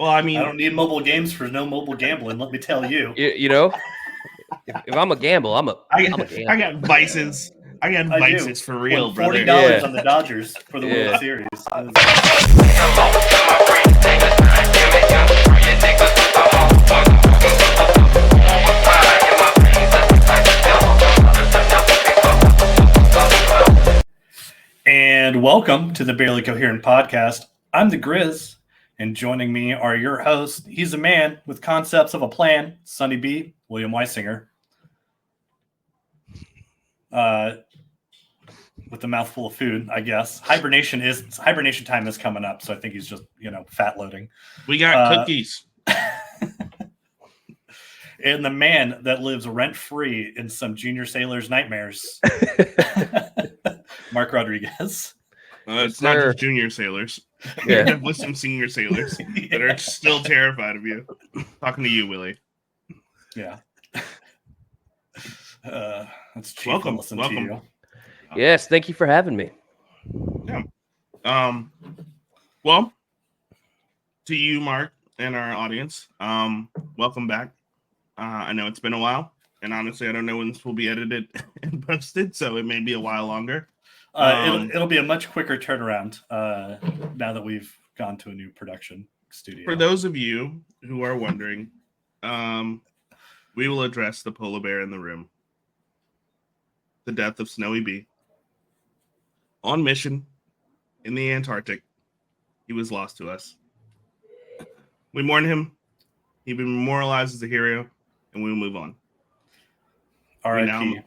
Well, I mean, I don't need mobile games for no mobile gambling. Let me tell you. You know, if I'm a gamble, I'm a gamble. I got vices. I got vices for real, Won brother. $40 Yeah. on the Dodgers for the World Series. And welcome to the Barely Coherent Podcast. I'm the Grizz, and joining me are your hosts. He's a man with concepts of a plan, Sonny B, William Weisinger. With a mouthful of food, I guess. Hibernation time is coming up, so I think he's just, fat loading. We got cookies. And the man that lives rent-free in some junior sailor's nightmares, Mark Rodriguez. It's not just junior sailors. Yeah. Definitely some senior sailors that are still terrified of you. Talking to you, Willie. Yeah. That's cheap. Welcome. To you. Yes, thank you for having me. Yeah. Well, to you, Mark, and our audience, welcome back. I know it's been a while, and honestly, I don't know when this will be edited and posted, so it may be a while longer. It'll be a much quicker turnaround now that we've gone to a new production studio. For those of you who are wondering, we will address the polar bear in the room, the death of Snowy B. On mission in the Antarctic, he was lost to us. We mourn him. He's been memorialized as a hero, and we will move on. R.I.P.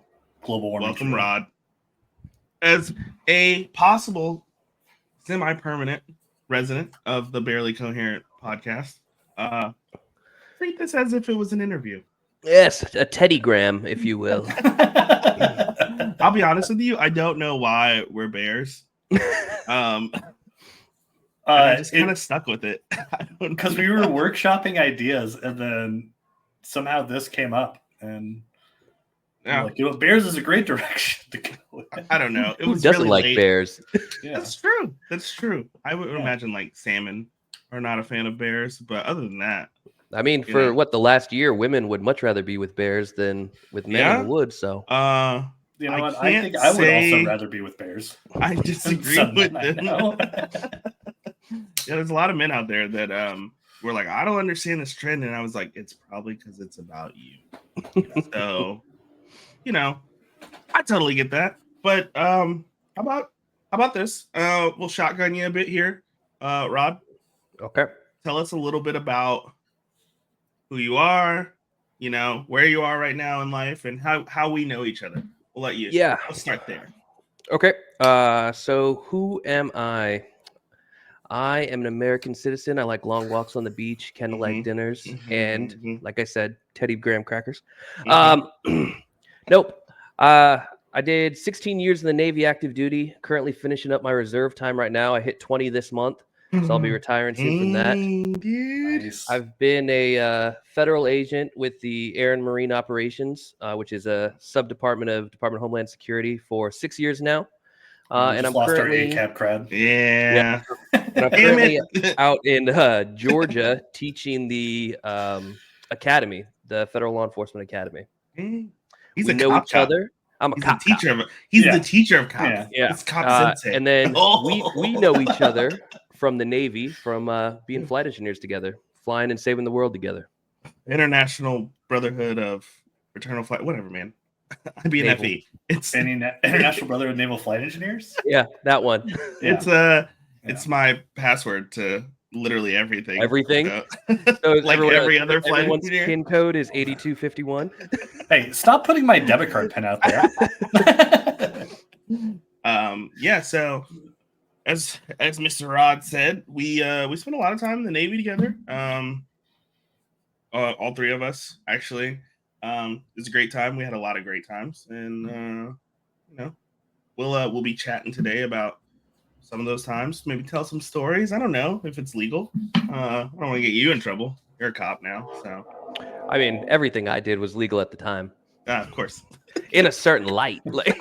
Global warming. Welcome, Rod. As a possible semi-permanent resident of the Barely Coherent podcast, treat this as if it was an interview. Yes, a teddygram, if you will. I'll be honest with you. I don't know why we're bears. I just kind of stuck with it. Because we were workshopping ideas, and then somehow this came up, and like, bears is a great direction to go. I don't know. It Who was doesn't really like late. bears? Yeah. That's true. I would imagine like salmon are not a fan of bears, but other than that, I mean, for the last year, women would much rather be with bears than with men in the woods. So, you know what? I think I would also rather be with bears. I disagree with them. Yeah, there's a lot of men out there that were like, I don't understand this trend, and I was like, it's probably because it's about you. So, I totally get that. But how about this? We'll shotgun you a bit here, Rod. Okay. Tell us a little bit about who you are, where you are right now in life, and how we know each other. We'll let you. Yeah. Let's start there. Okay. So who am I? I am an American citizen. I like long walks on the beach, candlelight dinners, and like I said, Teddy Graham crackers. Nope. I did 16 years in the Navy active duty. Currently finishing up my reserve time right now. I hit 20 this month, so I'll be retiring soon from that. Nice. I've been a federal agent with the Air and Marine Operations, which is a sub-department of Department of Homeland Security, for 6 years now. And I'm lost currently our ACAP crowd. Yeah. And I'm currently out in Georgia teaching the academy, the Federal Law Enforcement Academy. He's we a know cop each other. I'm a cop. He's the teacher of cops. Yeah. It's cop sensei. And then we know each other from the Navy, from being flight engineers together, flying and saving the world together. International Brotherhood of Fraternal Flight, whatever, man. I'd be an FE. It's International Brotherhood of Naval Flight Engineers. Yeah, that one. It's my password to literally everything. Everything. So like every other flight everyone's engineer. PIN code is 8251. Hey, stop putting my debit card pin out there. Yeah. So as Mr. Rod said, we spent a lot of time in the Navy together. All three of us actually. It was a great time. We had a lot of great times, and we'll be chatting today about some of those times. Maybe tell some stories. I don't know if it's legal. I don't want to get you in trouble. You're a cop now, so. I mean, everything I did was legal at the time. Of course. In a certain light. Like,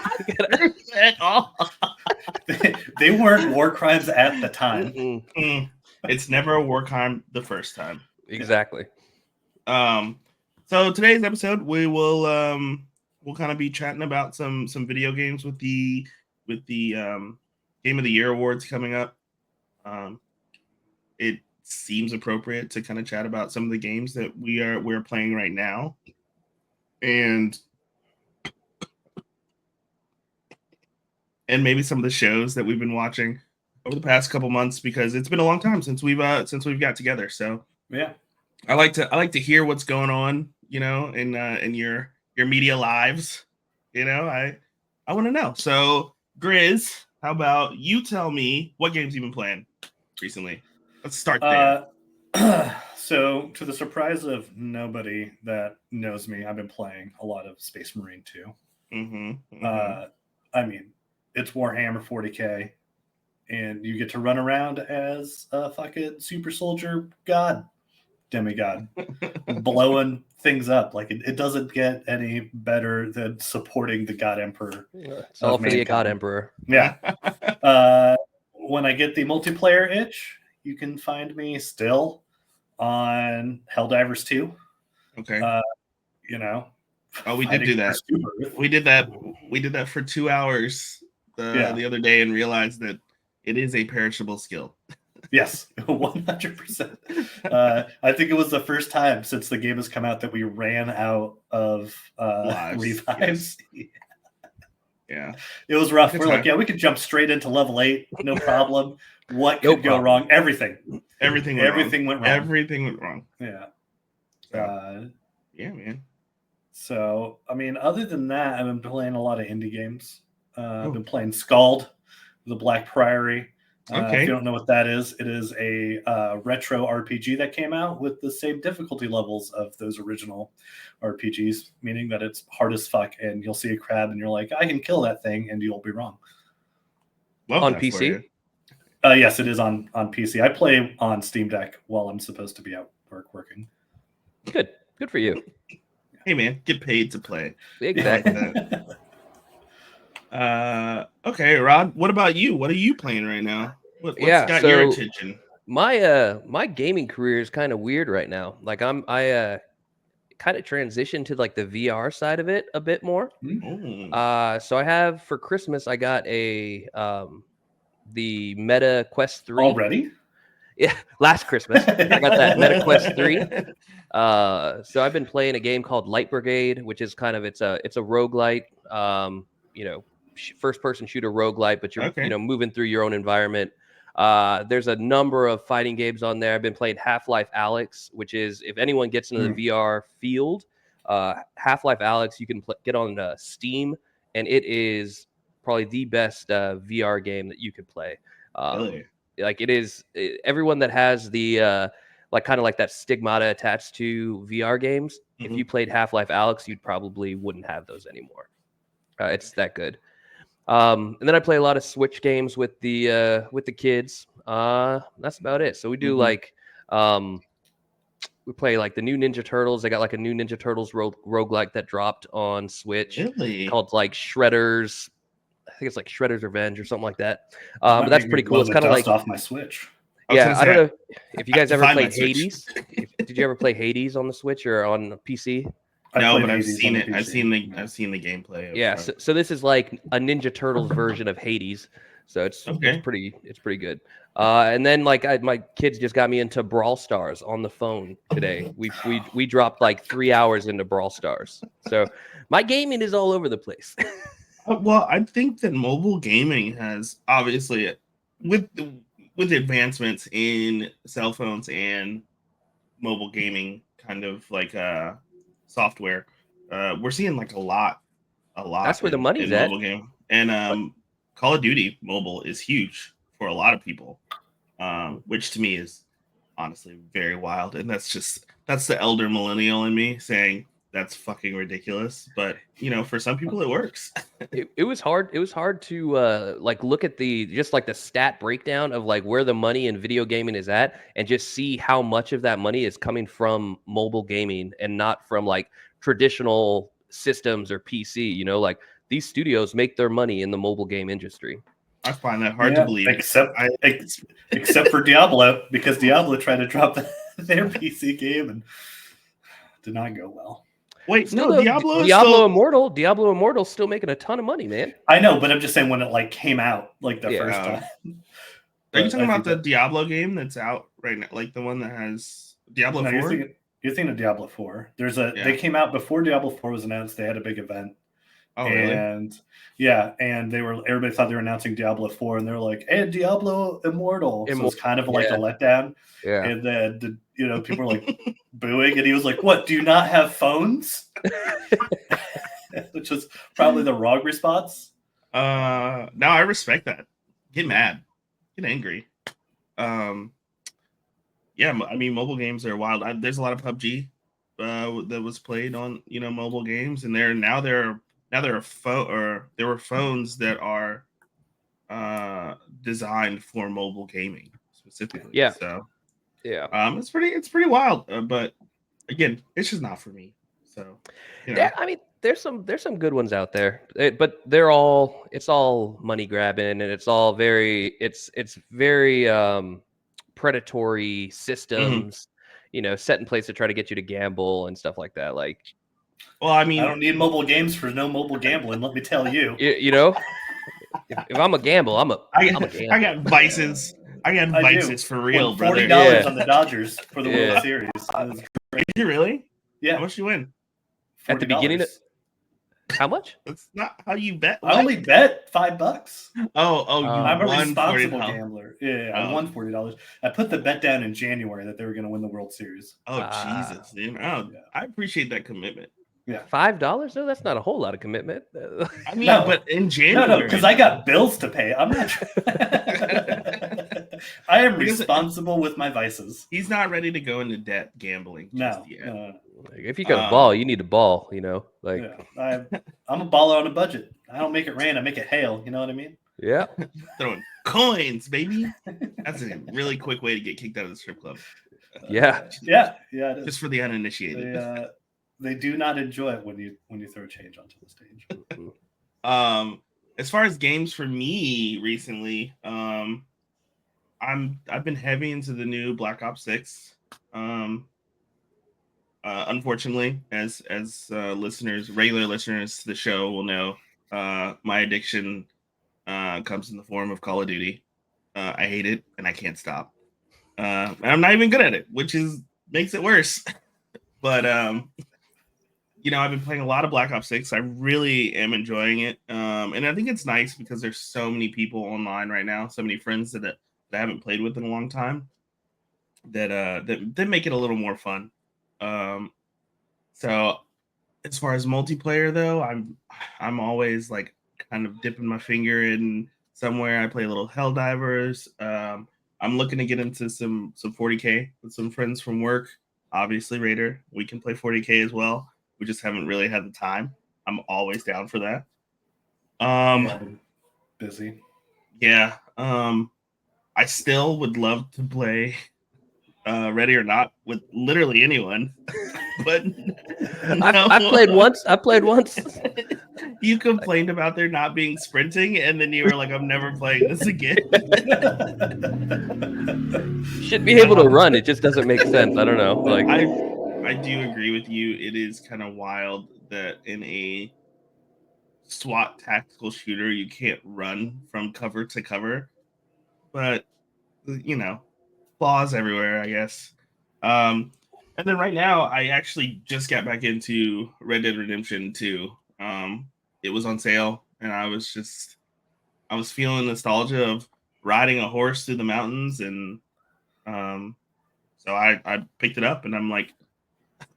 they weren't war crimes at the time. It's never a war crime the first time. Exactly. So today's episode, we'll kind of be chatting about some video games with the Game of the Year awards coming up. It seems appropriate to kind of chat about some of the games that we're playing right now, and maybe some of the shows that we've been watching over the past couple months, because it's been a long time since we've got together. So yeah, I like to hear what's going on, in your media lives. I want to know. So Grizz, how about you tell me what games you've been playing recently? Let's start there. So, to the surprise of nobody that knows me, I've been playing a lot of Space Marine 2. I mean, it's Warhammer 40k, and you get to run around as a fucking super soldier demigod, blowing things up. Like, it doesn't get any better than supporting the God Emperor. It's all for the God Emperor. Yeah. When I get the multiplayer itch, you can find me still on Helldivers 2. Okay. Oh, we did do that. We did that for 2 hours the other day and realized that it is a perishable skill. Yes, 100%. I think it was the first time since the game has come out that we ran out of revives. Yes. Yeah. It was rough. We're like, we could jump straight into level 8, no problem. What could go wrong? Everything went wrong. Yeah. Yeah, man. So, I mean, other than that, I've been playing a lot of indie games. I've been playing Scald, the Black Priory. If you don't know what that is, it is a retro RPG that came out with the same difficulty levels of those original RPGs, meaning that it's hard as fuck, and you'll see a crab and you're like, I can kill that thing, and you'll be wrong. On PC? Yes, it is on PC. I play on Steam Deck while I'm supposed to be at work working. Good for you. Hey man, get paid to play. Exactly. Okay, Rod, what about you? What are you playing right now? What's got your attention? My gaming career is kind of weird right now. Like I kind of transitioned to like the VR side of it a bit more. So I have, for Christmas, I got the Meta Quest 3 already. Yeah, last Christmas I got that Meta Quest 3. So I've been playing a game called Light Brigade, which is kind of it's a roguelite, first person shooter roguelite, but you're moving through your own environment. There's a number of fighting games on there. I've been playing Half-Life Alyx, which is, if anyone gets into the VR field, Half-Life Alyx you can get on Steam, and it is probably the best VR game that you could play. Really? Like everyone that has the like kind of like that stigmata attached to VR games, if you played Half-Life Alyx, you probably wouldn't have those anymore. It's that good. And then I play a lot of Switch games with the kids. That's about it. So we do like we play like the new Ninja Turtles. They got like a new Ninja Turtles roguelike that dropped on Switch. Really? Called like Shredder's. I think it's like Shredder's Revenge or something like that. But that's pretty cool. It's kind of like off my Switch. Yeah, I don't know if you guys ever played Hades. Did you ever play Hades on the Switch or on PC? No, but I've seen it. I've seen the gameplay. Yeah, so this is like a Ninja Turtles version of Hades. So it's pretty good. And then like my kids just got me into Brawl Stars on the phone today. We dropped like 3 hours into Brawl Stars. So my gaming is all over the place. Well, I think that mobile gaming has obviously, with advancements in cell phones and mobile gaming kind of like software, we're seeing like a lot. That's where the money's in mobile game. And Call of Duty mobile is huge for a lot of people, which to me is honestly very wild. And that's the elder millennial in me saying that's fucking ridiculous. But for some people it works. It was hard. It was hard to like look at the stat breakdown of like where the money in video gaming is at, and just see how much of that money is coming from mobile gaming and not from like traditional systems or PC. Like these studios make their money in the mobile game industry. I find that hard to believe. Except for Diablo, because Diablo tried to drop their PC game and did not go well. Wait, Still no, though, Diablo Immortal's still making a ton of money, man. I know, but I'm just saying when it like came out like the first time. Are you talking about the Diablo game that's out right now, like the one that has Diablo 4? You're thinking of Diablo 4. They came out before Diablo 4 was announced. They had a big event. Oh, really? And and everybody thought they were announcing Diablo 4, and they're like, "And Diablo Immortal." So it's kind of like a letdown. Yeah. And then people were like booing, and he was like, "What? Do you not have phones?" Which was probably the wrong response. No, I respect that. Get mad, get angry. Yeah, I mean, mobile games are wild. There's a lot of PUBG that was played on mobile games, and there were phones that are designed for mobile gaming specifically. Yeah. So yeah, it's pretty wild. But again, it's just not for me. So I mean, there's some good ones out there, but it's all money grabbing, and it's all very predatory systems, set in place to try to get you to gamble and stuff like that. Like, well, I mean, I don't need mobile games for no mobile gambling. Let me tell you. If I'm a gamble, I'm a gamble. I got vices. I got vices for real, brother. $40 on the Dodgers for the World Series. Did you really? Yeah. How much you win? At the beginning? How much? That's not how you bet. I only bet $5. I'm a responsible gambler. Yeah, I won $40. I put the bet down in January that they were going to win the World Series. Oh, Jesus, dude. Oh, yeah. I apprate that commitment. Yeah, $5? No, that's not a whole lot of commitment. I mean, but in January, no, because I got bills to pay. I'm not. I am responsible with my vices. He's not ready to go into debt gambling. No. If you got a ball, you need a ball. I'm a baller on a budget. I don't make it rain. I make it hail. You know what I mean? Yeah. Throwing coins, baby. That's a really quick way to get kicked out of the strip club. Yeah. Yeah. It is. Just for the uninitiated. They do not enjoy it when you throw change onto the stage. As far as games for me recently, I've been heavy into the new Black Ops 6. Unfortunately, as regular listeners to the show will know, my addiction comes in the form of Call of Duty. I hate it and I can't stop. I'm not even good at it, which makes it worse. But I've been playing a lot of Black Ops 6. I really am enjoying it. And I think it's nice because there's so many people online right now, so many friends that I haven't played with in a long time that make it a little more fun. So as far as multiplayer though, I'm always like kind of dipping my finger in somewhere. I play a little Helldivers. I'm looking to get into some 40K with some friends from work. Obviously, Raider, we can play 40K as well. We just haven't really had the time. I'm always down for that. Busy. Yeah. I still would love to play Ready or Not with literally anyone. But I played once. You complained about there not being sprinting, and then you were like, I'm never playing this again. Should be able to run. It just doesn't make sense. I don't know. Like, I do agree with you. It is kind of wild that in a SWAT tactical shooter, you can't run from cover to cover. But, flaws everywhere, I guess. And then right now, I actually just got back into Red Dead Redemption 2. It was on sale, and I was feeling nostalgia of riding a horse through the mountains, and so I picked it up, and I'm like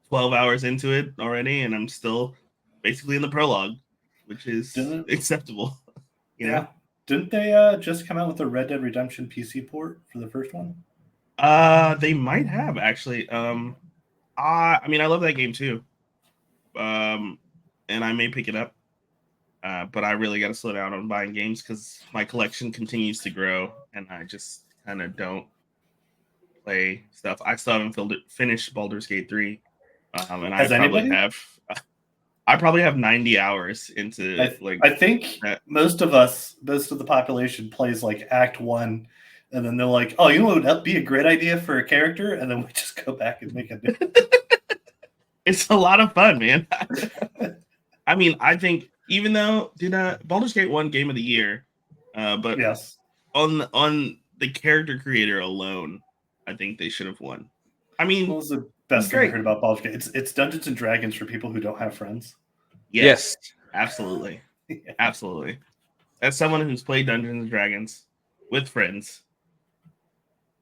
12 hours into it already, and I'm still basically in the prologue, which is acceptable. You know? Didn't they just come out with a Red Dead Redemption PC port for the first one? They might have actually. I mean, I love that game too. And I may pick it up. But I really got to slow down on buying games because my collection continues to grow, and I just kind of don't play stuff. I still haven't finished Baldur's Gate 3, and I probably have. I probably have 90 hours into I think that. most of the population plays like Act 1, and then they're like, "Oh, you know what would be a great idea for a character?" And then we just go back and make a new. It's a lot of fun, man. I mean, I think even though Baldur's Gate 1 Game of the Year, but Yes, on the character creator alone, I think they should have won. I mean, what was the best thing I great. heard about Baldur's Gate? It's Dungeons and Dragons for people who don't have friends. Yes, absolutely. Yeah. Absolutely. As someone who's played Dungeons and Dragons with friends,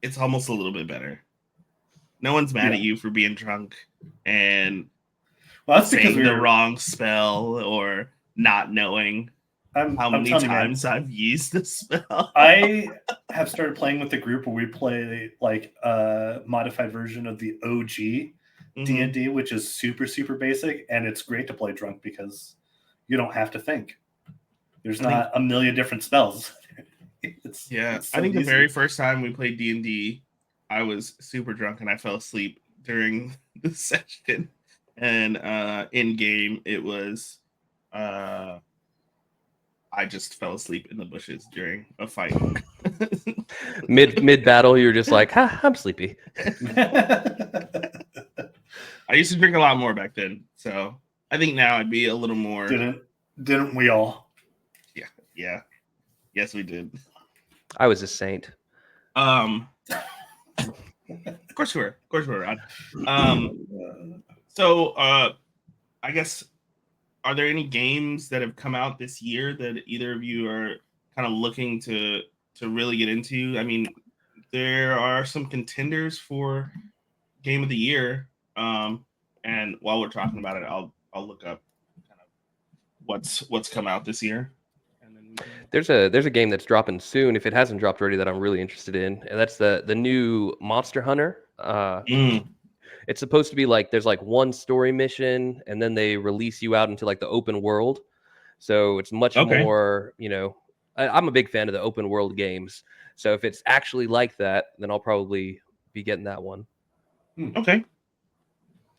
it's almost a little bit better. No one's mad at you for being drunk and Well, that's because saying the wrong spell or not knowing how many times I've used the spell. I have started playing with the group where we play like a modified version of the OG D&D, which is super, super basic, and it's great to play drunk because you don't have to think. There's not a million different spells. It's so I think easy. the very first time we played D&D, I was super drunk and I fell asleep during the session. And in game, it was I just fell asleep in the bushes during a fight. Mid battle, you're just like, I'm sleepy. I used to drink a lot more back then, so I think now I'd be a little more. Didn't we all? Yeah. Yes, we did. I was a saint. Of course we were. So I guess, are there any games that have come out this year that either of you are kind of looking to really get into? I mean, there are some contenders for Game of the Year. And while we're talking about it, I'll look up kind of what's come out this year. And then there's a game that's dropping soon, if it hasn't dropped already, that I'm really interested in, and that's the new Monster Hunter. It's supposed to be like there's like one story mission, and then they release you out into like the open world. So it's much more, I'm a big fan of the open world games. So if it's actually like that, then I'll probably be getting that one. Okay.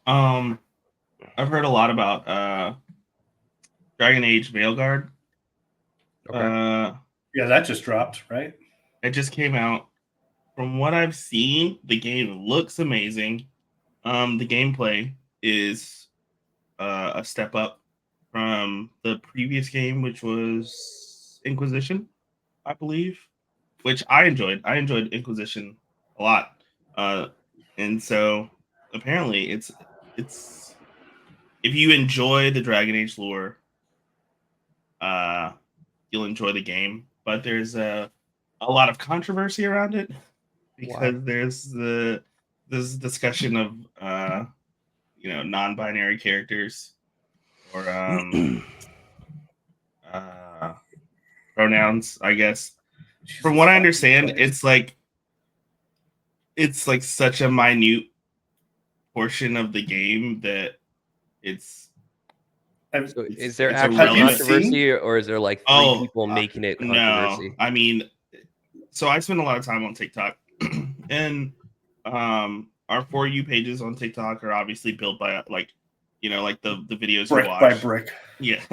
I've heard a lot about Dragon Age Veilguard. Okay. Yeah, that just dropped, right? It just came out. From what I've seen, the game looks amazing. The gameplay is a step up from the previous game, which was Inquisition, I believe, which I enjoyed. I enjoyed Inquisition a lot. And so apparently it's if you enjoy the Dragon Age lore, you'll enjoy the game. But there's a lot of controversy around it because there's this discussion of non-binary characters or pronouns, I guess. From what I understand, it's like such a minute portion of the game that it's. So is there actual controversy, or is there like three people making it controversy? No, I mean, so I spend a lot of time on TikTok, and our For You pages on TikTok are obviously built by like the videos brick you watch. by brick. Yeah.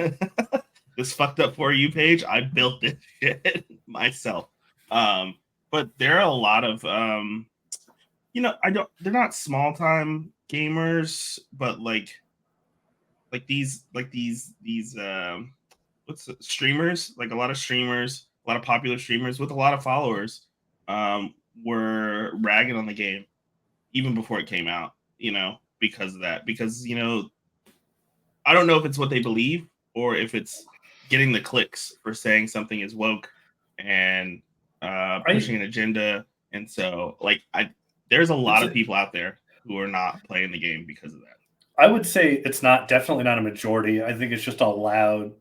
This fucked up For You page, I built this shit myself. But there are a lot of they're not small time gamers, but like these streamers, like a lot of streamers, a lot of popular streamers with a lot of followers were ragging on the game even before it came out, because of that. Because, I don't know if it's what they believe or if it's getting the clicks for saying something is woke and pushing an agenda. And so, there's a lot of people out there who are not playing the game because of that. I would say it's definitely not a majority. I think it's just a loud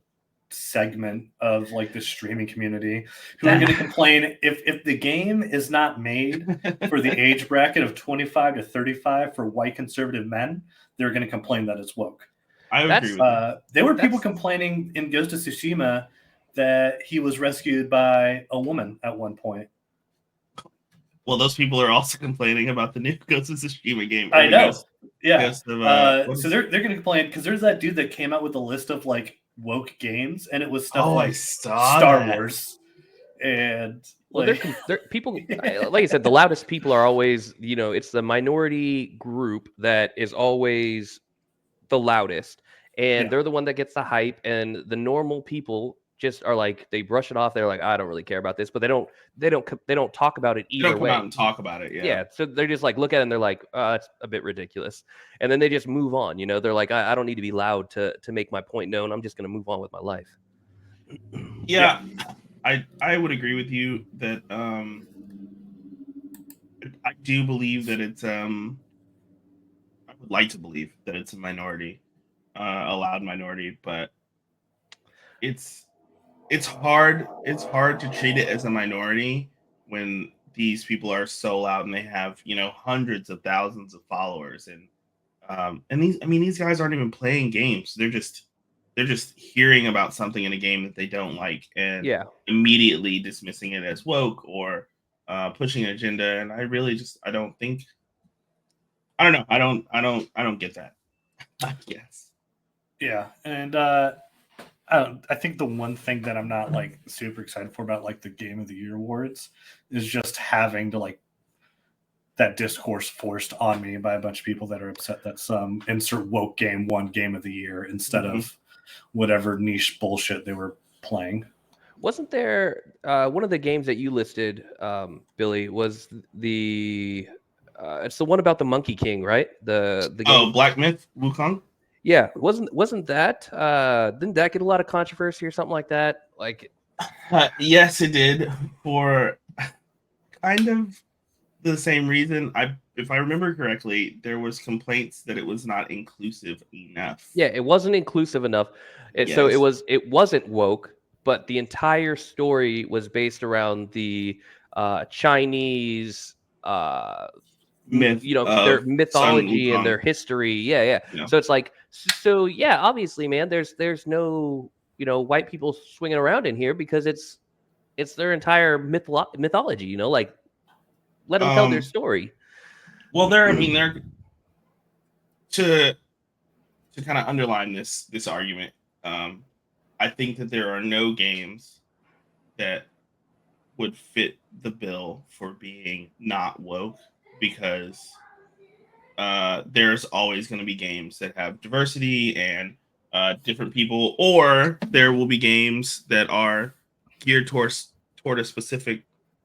segment of like the streaming community who are going to complain if the game is not made for the age bracket of 25 to 35 for white conservative men. They're going to complain that it's woke. I agree with that. There were people complaining in Ghost of Tsushima that he was rescued by a woman at one point. Well, those people are also complaining about the new Ghost of Tsushima game. I know. Yeah. Ghost of, So they're going to complain because there's that dude that came out with a list of like woke games, and it was stuff I like saw Star that. Wars and Well, like they're people, like I said, the loudest people are always, it's the minority group that is always the loudest, and Yeah. they're the one that gets the hype, and the normal people just are like, they brush it off. They're like, I don't really care about this, but they don't talk about it They either don't come way. out and talk about it. Yeah, so they're just like look at it and they're like, it's a bit ridiculous, and then they just move on. They're like, I don't need to be loud to make my point known. I'm just going to move on with my life. Yeah. I would agree with you that I do believe that it's I would like to believe that it's a minority, a loud minority, but it's hard to treat it as a minority when these people are so loud and they have hundreds of thousands of followers, and these guys aren't even playing games. They're just hearing about something in a game that they don't like and Yeah. immediately dismissing it as woke or pushing an agenda. And I really I don't think, I don't know. I don't get that. I guess. Yeah, and I think the one thing that I'm not like super excited for about like the Game of the Year awards is just having to like that discourse forced on me by a bunch of people that are upset that some insert woke game won Game of the Year instead of whatever niche bullshit they were playing. Wasn't there one of the games that you listed, Billy, was the it's the one about the Monkey King, right? The game. Oh, Black Myth Wukong. Yeah, wasn't that didn't that get a lot of controversy or something like that? Like, Yes, it did, for kind of the same reason. If I remember correctly, there was complaints that it was not inclusive enough. yeah, it wasn't inclusive enough. So it wasn't woke, but the entire story was based around the Chinese Myth, their of mythology Sun and their Wukong. history. Yeah. Yeah. So it's like, so yeah, obviously, man, there's no white people swinging around in here because it's their entire mythology. Like, let them tell their story. Well, they're to kind of underline this argument. I think that there are no games that would fit the bill for being not woke, because there's always going to be games that have diversity and different people, or there will be games that are geared toward a specific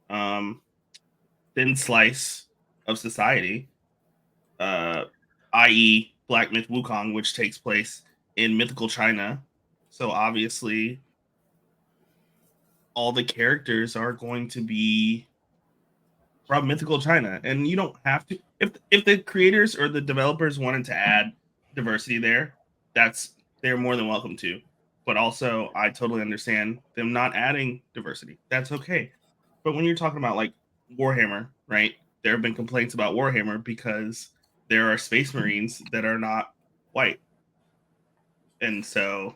thin slice of society, i.e., Black Myth Wukong, which takes place in mythical China. So obviously, all the characters are going to be from mythical China, and you don't have to. If the creators or the developers wanted to add diversity there, they're more than welcome to. But also, I totally understand them not adding diversity. That's okay. But when you're talking about like Warhammer, right? There have been complaints about Warhammer because there are Space Marines that are not white, and so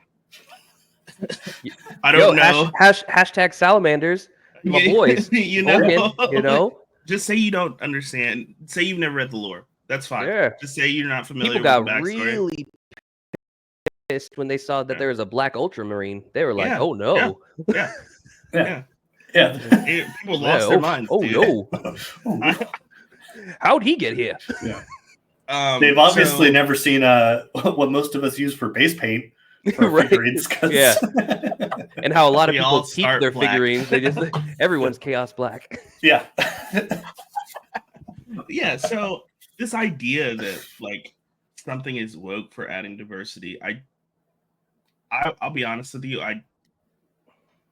I don't know. Hashtag salamanders, my boys. Oregon, Just say you don't understand. Say you've never read the lore. That's fine. Yeah. Just say you're not familiar People with got the backstory. really pissed when they saw that there was a black ultramarine. They were like, Yeah. "Oh no!" Yeah. People lost their minds. Oh dude. no! How'd he get here? Yeah. They've obviously never seen what most of us use for base paint. Right. Figurines, yeah. And how a lot of We people all keep start their black. figurines. Everyone's chaos black. Yeah. Yeah. So this idea that like something is woke for adding diversity, I'll be honest with you.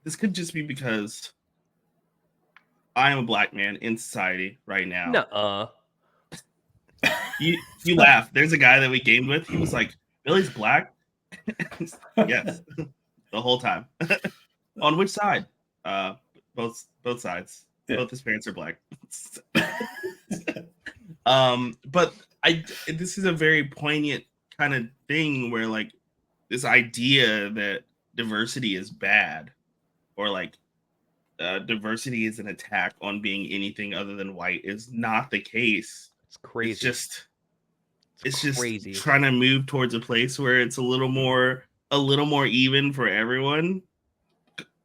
This could just be because I am a black man in society right now. Nuh-uh. You laugh. There's a guy that we gamed with. He was like, "Billy's black." Yes, the whole time. On which side? Both sides. Yeah. Both his parents are black. But this is a very poignant kind of thing where like this idea that diversity is bad, or like diversity is an attack on being anything other than white, is not the case. It's crazy. It's just it's just crazy. trying to move towards a place where it's a little more even for everyone.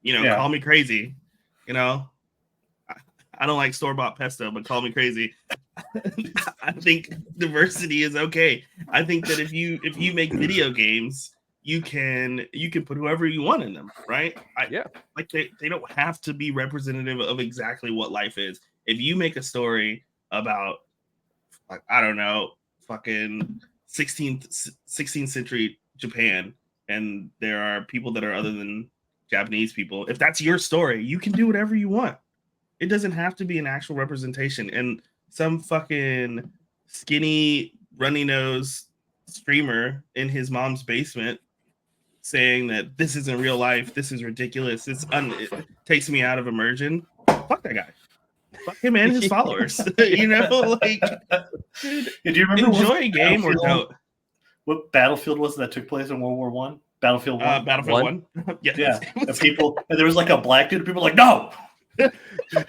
Call me crazy. I don't like store-bought pesto, but call me crazy. I think diversity is okay. I think that if you make video games, you can put whoever you want in them, right? Like they don't have to be representative of exactly what life is. If you make a story about, like, I don't know, fucking 16th century Japan, and there are people that are other than Japanese people, if that's your story, you can do whatever you want. It doesn't have to be an actual representation. And some fucking skinny, runny nose streamer in his mom's basement saying that this isn't real life, this is ridiculous, it takes me out of immersion. Fuck that guy. Fuck him and his followers. Like, dude, do you remember enjoy a game or don't. What battlefield was that took place in World War One? Battlefield 1? Battlefield 1. Yeah. And there was like a black dude, people were like, no!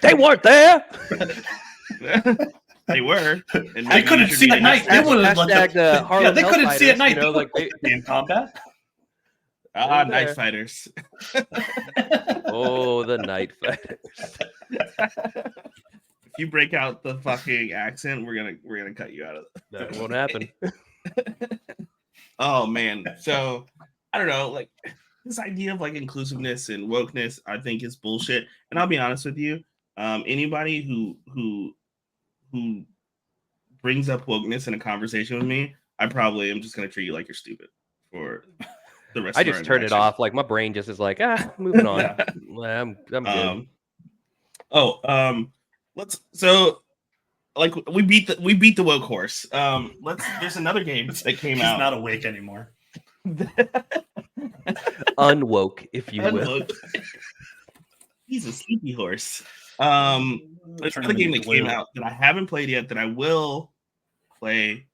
They weren't there. They were. And they couldn't see at night. They would have let them. They couldn't see at night. They like be in combat. Night fighters. Oh, the night fighters. If you break out the fucking accent, we're gonna cut you out of it. That won't happen. Oh man. So I don't know, like, this idea of like inclusiveness and wokeness, I think, is bullshit. And I'll be honest with you, anybody who brings up wokeness in a conversation with me, I probably am just gonna treat you like you're stupid for the rest. I just turn it off. Like, my brain just is like, moving on. I'm good. We beat the woke horse. There's another game that came out. He's not awake anymore. Unwoke, if you will. He's a sleepy horse. There's another game that came out that I haven't played yet that I will play.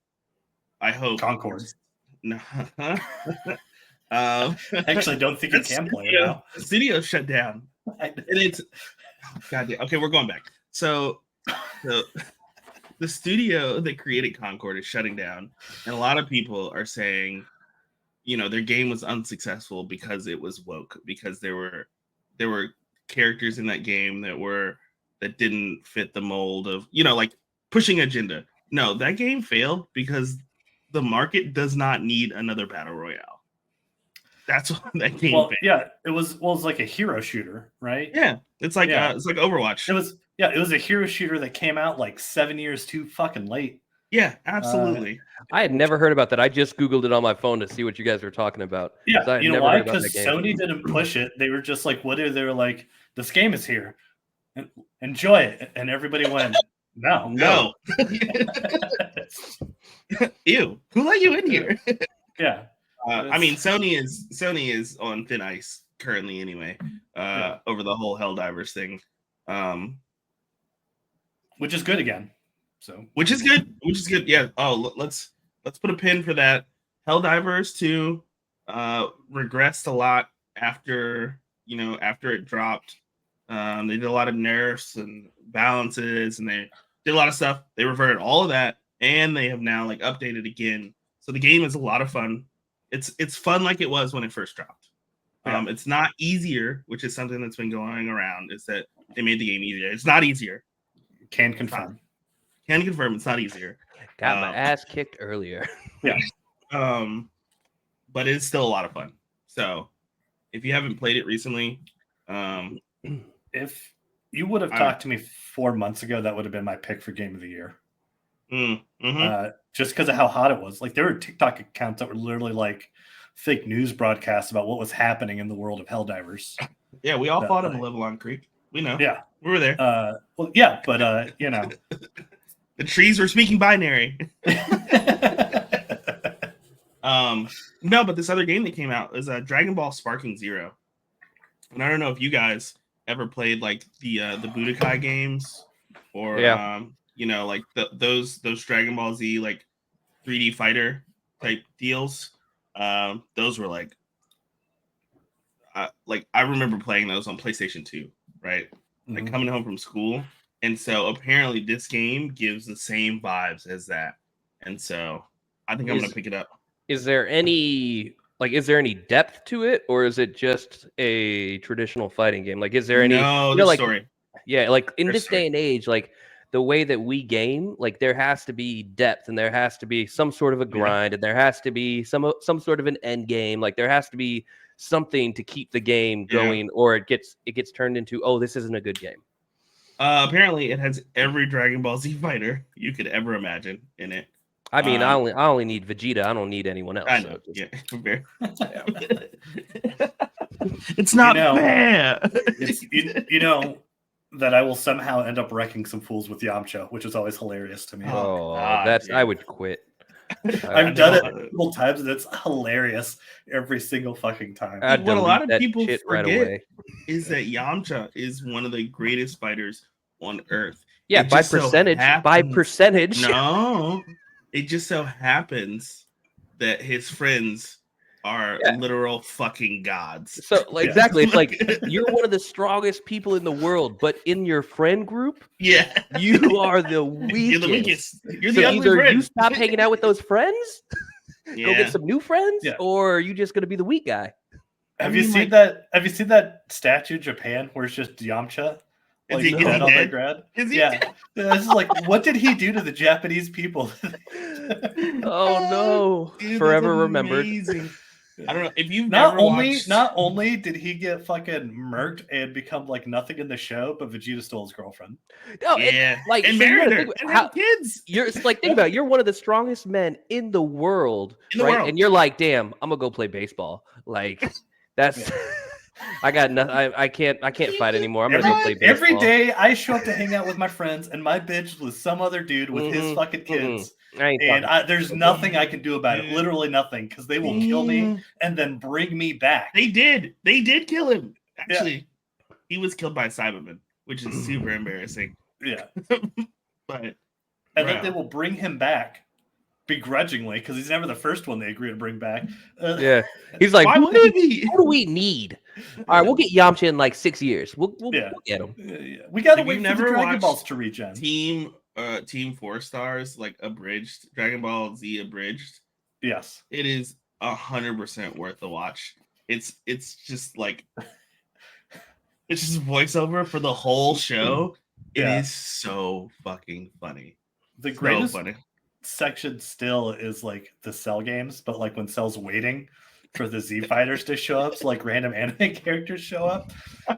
I hope. Concord. No. I actually don't think you can play it now. The studio shut down. And it's goddamn. Okay, we're going back. So the studio that created Concord is shutting down, and a lot of people are saying, their game was unsuccessful because it was woke, because there were characters in that game that didn't fit the mold of, like, pushing agenda. No, that game failed because the market does not need another battle royale. That's what that game failed. Yeah, it was like a hero shooter, right? Yeah, it's like Overwatch. It was a hero shooter that came out like 7 years too fucking late. Yeah, absolutely. I had never heard about that. I just Googled it on my phone to see what you guys were talking about. Yeah, you know why? Because Sony didn't push it. They were just like, they were like, this game is here. Enjoy it. And everybody went, no. Ew. Who let you in here? Yeah. I mean, Sony is on thin ice currently anyway, over the whole Helldivers thing. Which is good again. Which is good. Yeah. Oh, let's put a pin for that. Helldivers 2 regressed a lot after it dropped. They did a lot of nerfs and balances, and they did a lot of stuff. They reverted all of that, and they have now like updated again. So the game is a lot of fun. It's fun like it was when it first dropped. It's not easier, which is something that's been going around, is that they made the game easier. It's not easier. Can confirm it's not easier. Got my ass kicked earlier. Yeah. But it's still a lot of fun. So if you haven't played it recently, if you would have talked to me 4 months ago, that would have been my pick for game of the year. Just because of how hot it was. Like, there were TikTok accounts that were literally like fake news broadcasts about what was happening in the world of Helldivers. Yeah, we all fought in Levelon Creek. We know. Yeah. We were there. But the trees were speaking binary. No, but this other game that came out is Dragon Ball Sparking Zero. And I don't know if you guys ever played like the Budokai games, or like those Dragon Ball Z like 3D fighter type deals. Those were like I remember playing those on PlayStation 2, right? Like coming home from school. And so apparently this game gives the same vibes as that. And so I think I'm gonna pick it up. Is there any depth to it, or is it just a traditional fighting game? Like, is there any story? Yeah, like in There's this story. day and age, like the way that we game, like there has to be depth, and there has to be some sort of a grind, and there has to be some sort of an end game. Like there has to be something to keep the game going, or it gets turned into, oh, this isn't a good game. Apparently, it has every Dragon Ball Z fighter you could ever imagine in it. I mean, I only need Vegeta. I don't need anyone else. I know. It's not fair. You know that I will somehow end up wrecking some fools with Yamcha, which is always hilarious to me. Oh, I would quit. I've done it multiple times, and it's hilarious every single fucking time. What a lot of people forget is that Yamcha is one of the greatest fighters on Earth. Yeah, by percentage. No, it just so happens that his friends are literal fucking gods. So exactly, it's like you're one of the strongest people in the world, but in your friend group, you are the weakest. You're the weakest. You're the ugly friend. You stop hanging out with those friends, go get some new friends, or are you just going to be the weak guy? Have you seen that? Have you seen that statue in Japan where it's just Yamcha? Like dead on the ground? This is like, what did he do to the Japanese people? Oh no! Dude, forever remembered. I don't know if you've not only did he get fucking murked and become like nothing in the show, but Vegeta stole his girlfriend. No, and married her and have kids. It's like, think about it, you're one of the strongest men in the world, right? And you're like, damn, I'm gonna go play baseball. Like that's. I got nothing. I can't fight anymore. I'm gonna go play baseball. Every day I show up to hang out with my friends, and my bitch was some other dude with his fucking kids. And there's nothing I can do about it. Literally nothing, because they will kill me and then bring me back. They did kill him. Actually, he was killed by a Cyberman, which is super embarrassing. Yeah, but then they will bring him back begrudgingly, because he's never the first one they agree to bring back. He's like, what do we need? All right, we'll get Yamcha in like 6 years. We'll get him. We gotta wait for the Dragon Balls to regen. Team 4 Stars, like abridged Dragon Ball Z abridged. Yes, it is 100% worth the watch. It's just like it's just voiceover for the whole show. It is so fucking funny. The greatest section still is like the Cell games, but like when Cell's waiting for the Z fighters to show up, so like random anime characters show up,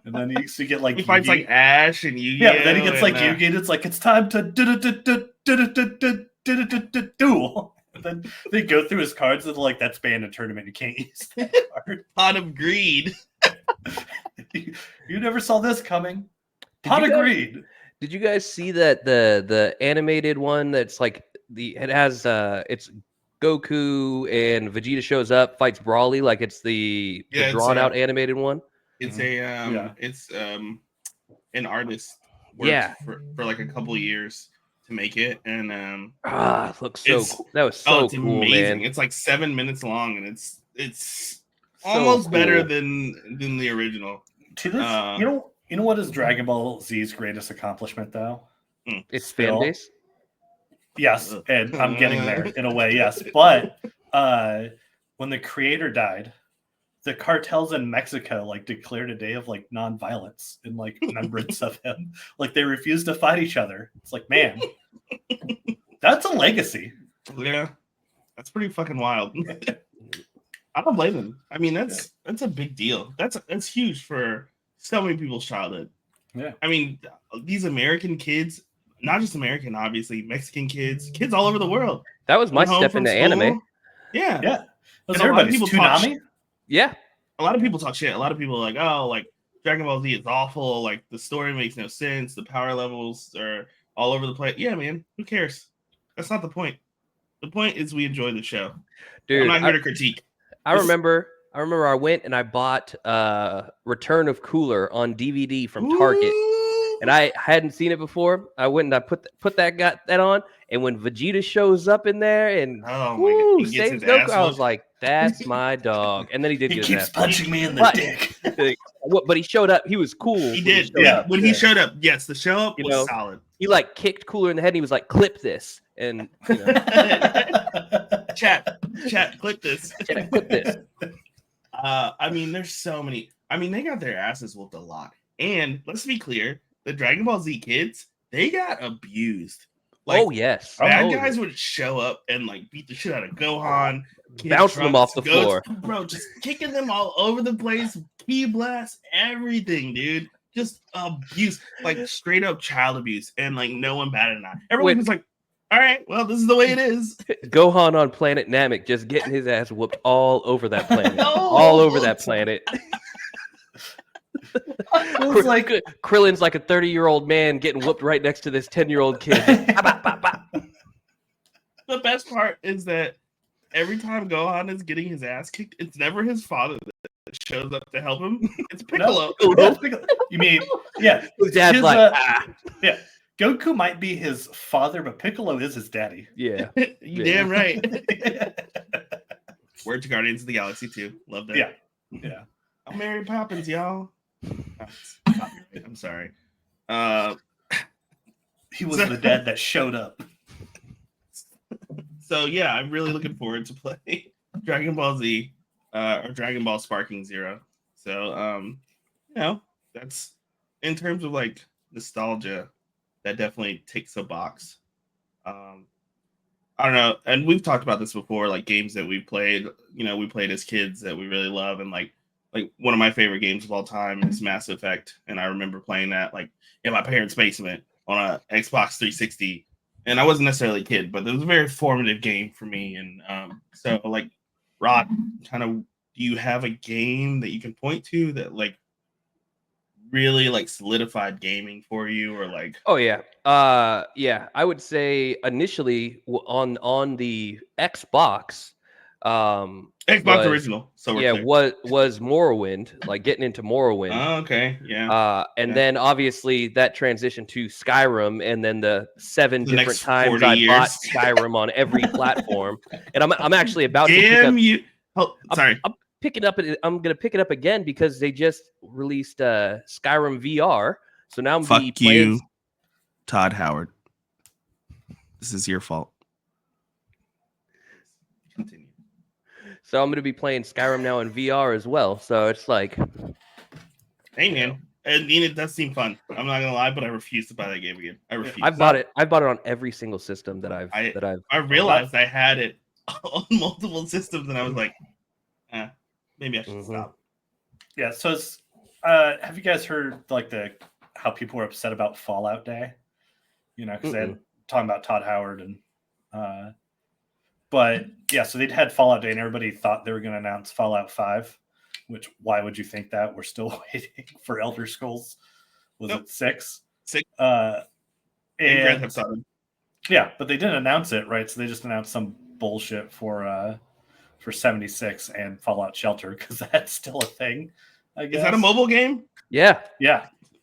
and then you get like he fights like Ash and Yu-Gi-Oh! Yeah, then he gets like Yu-Gi, and it's like it's time to duel. And then they go through his cards and like that's banned in tournament. You can't use that card. Pot of Greed. You never saw this coming. Pot of Greed. Did you guys see that the animated one that's like it's Goku and Vegeta shows up, fights Brawly, like it's the drawn out animated one? It's it's an artist worked for like a couple of years to make it, and it looks so cool. That was so cool, amazing. man. It's like 7 minutes long, and it's almost better than the original. To this, you know what is Dragon Ball Z's greatest accomplishment though? It's fan base. Yes, and I'm getting there in a way, yes. But when the creator died, the cartels in Mexico like declared a day of like non-violence in like remembrance of him. Like they refused to fight each other. It's like, man, that's a legacy. Yeah, that's pretty fucking wild. I don't blame them. I mean, that's a big deal. That's huge for so many people's childhood. Yeah, I mean, these American kids. Not just American, obviously, Mexican kids all over the world. That was my step into anime. Yeah. That's everybody's Toonami. Yeah. A lot of people talk shit. A lot of people are like, oh, like Dragon Ball Z is awful. Like the story makes no sense. The power levels are all over the place. Yeah, man. Who cares? That's not the point. The point is we enjoy the show. Dude, I'm not here to critique. I remember I went and I bought Return of Cooler on DVD from Target. And I hadn't seen it before. I went and I put that on, and when Vegeta shows up in there and saves Goku, I was like, "That's my dog." And then he did. He keeps punching me in the dick. But he showed up. He was cool. He did. When he showed up, yes, the show up was solid. He like kicked Cooler in the head. And he was like, "Clip this." And Chat, click this. Chat, click this. I mean, there's so many. I mean, they got their asses whooped a lot. And let's be clear, the Dragon Ball Z kids, they got abused. Like, Oh yes, bad Oh, guys would show up and like beat the shit out of Gohan, bouncing them off the floor. bro, just kicking them all over the place, key blast, everything, dude. Just abuse, like straight up child abuse, and like no one batted an eye. Everyone was like, "All right, well, this is the way it is." Gohan on planet Namek just getting his ass whooped all over that planet, No. all over that planet. It was like Krillin's like a 30-year-old man getting whooped right next to this 10-year-old kid. The best part is that every time Gohan is getting his ass kicked, it's never his father that shows up to help him. It's Piccolo. No, you mean, yeah. His dad's his, like, yeah. Goku might be his father, but Piccolo is his daddy. Yeah. You damn right. Word to Guardians of the Galaxy 2. Love that. Yeah. I'm Mary Poppins, y'all. I'm sorry. He was the dad that showed up. So yeah, I'm really looking forward to play Dragon Ball Z or Dragon Ball Sparking Zero. So you know, that's in terms of like nostalgia, that definitely ticks a box. I don't know, and we've talked about this before, like games that we played, we played as kids that we really love, and like one of my favorite games of all time is Mass Effect, and I remember playing that like in my parents' basement on a Xbox 360, and I wasn't necessarily a kid, but it was a very formative game for me. And so like, Rod, kind of, do you have a game that you can point to that like really like solidified gaming for you, or like? Oh yeah, yeah. I would say initially on the Xbox, Xbox original. So yeah, was Morrowind, like getting into Morrowind. Oh, okay, yeah. Then obviously that transitioned to Skyrim, and then the different times I years. bought Skyrim on every platform. And I'm actually about to pick up. Sorry. I'm gonna pick it up again because they just released Skyrim VR. So now I'm Fuck you, Todd Howard. This is your fault. Continue. So I'm going to be playing Skyrim now in VR as well. So it's like, hey man, and it does seem fun. I'm not gonna lie, but I refuse to buy that game again. I refuse. I bought it on every single system that I've. I realized I had it on multiple systems, and I was like, maybe I should stop. Yeah. So it's, have you guys heard like how people were upset about Fallout Day? Because they had talking about Todd Howard and. But yeah, so they'd had Fallout Day, and everybody thought they were going to announce Fallout 5. Which, why would you think that? We're still waiting for Elder Scrolls. Was it 6? 6. And Grand Theft Auto. Yeah, but they didn't announce it, right? So they just announced some bullshit for 76 and Fallout Shelter, because that's still a thing, I guess. Is that a mobile game? Yeah.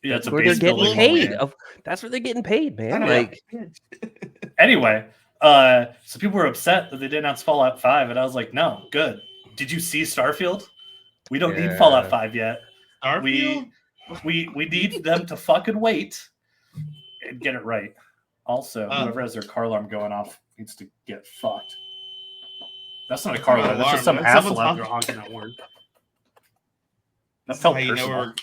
It's where they're getting paid. That's where they're getting paid, man. Like, anyway, so people were upset that they didn't announce Fallout 5, and I was like, no, good. Did you see Starfield? We don't need Fallout 5 yet. Starfield? We need them to fucking wait and get it right. Also, whoever has their car alarm going off needs to get fucked. That's not a car alarm. That's just some asshole out there honking that word. That felt personal.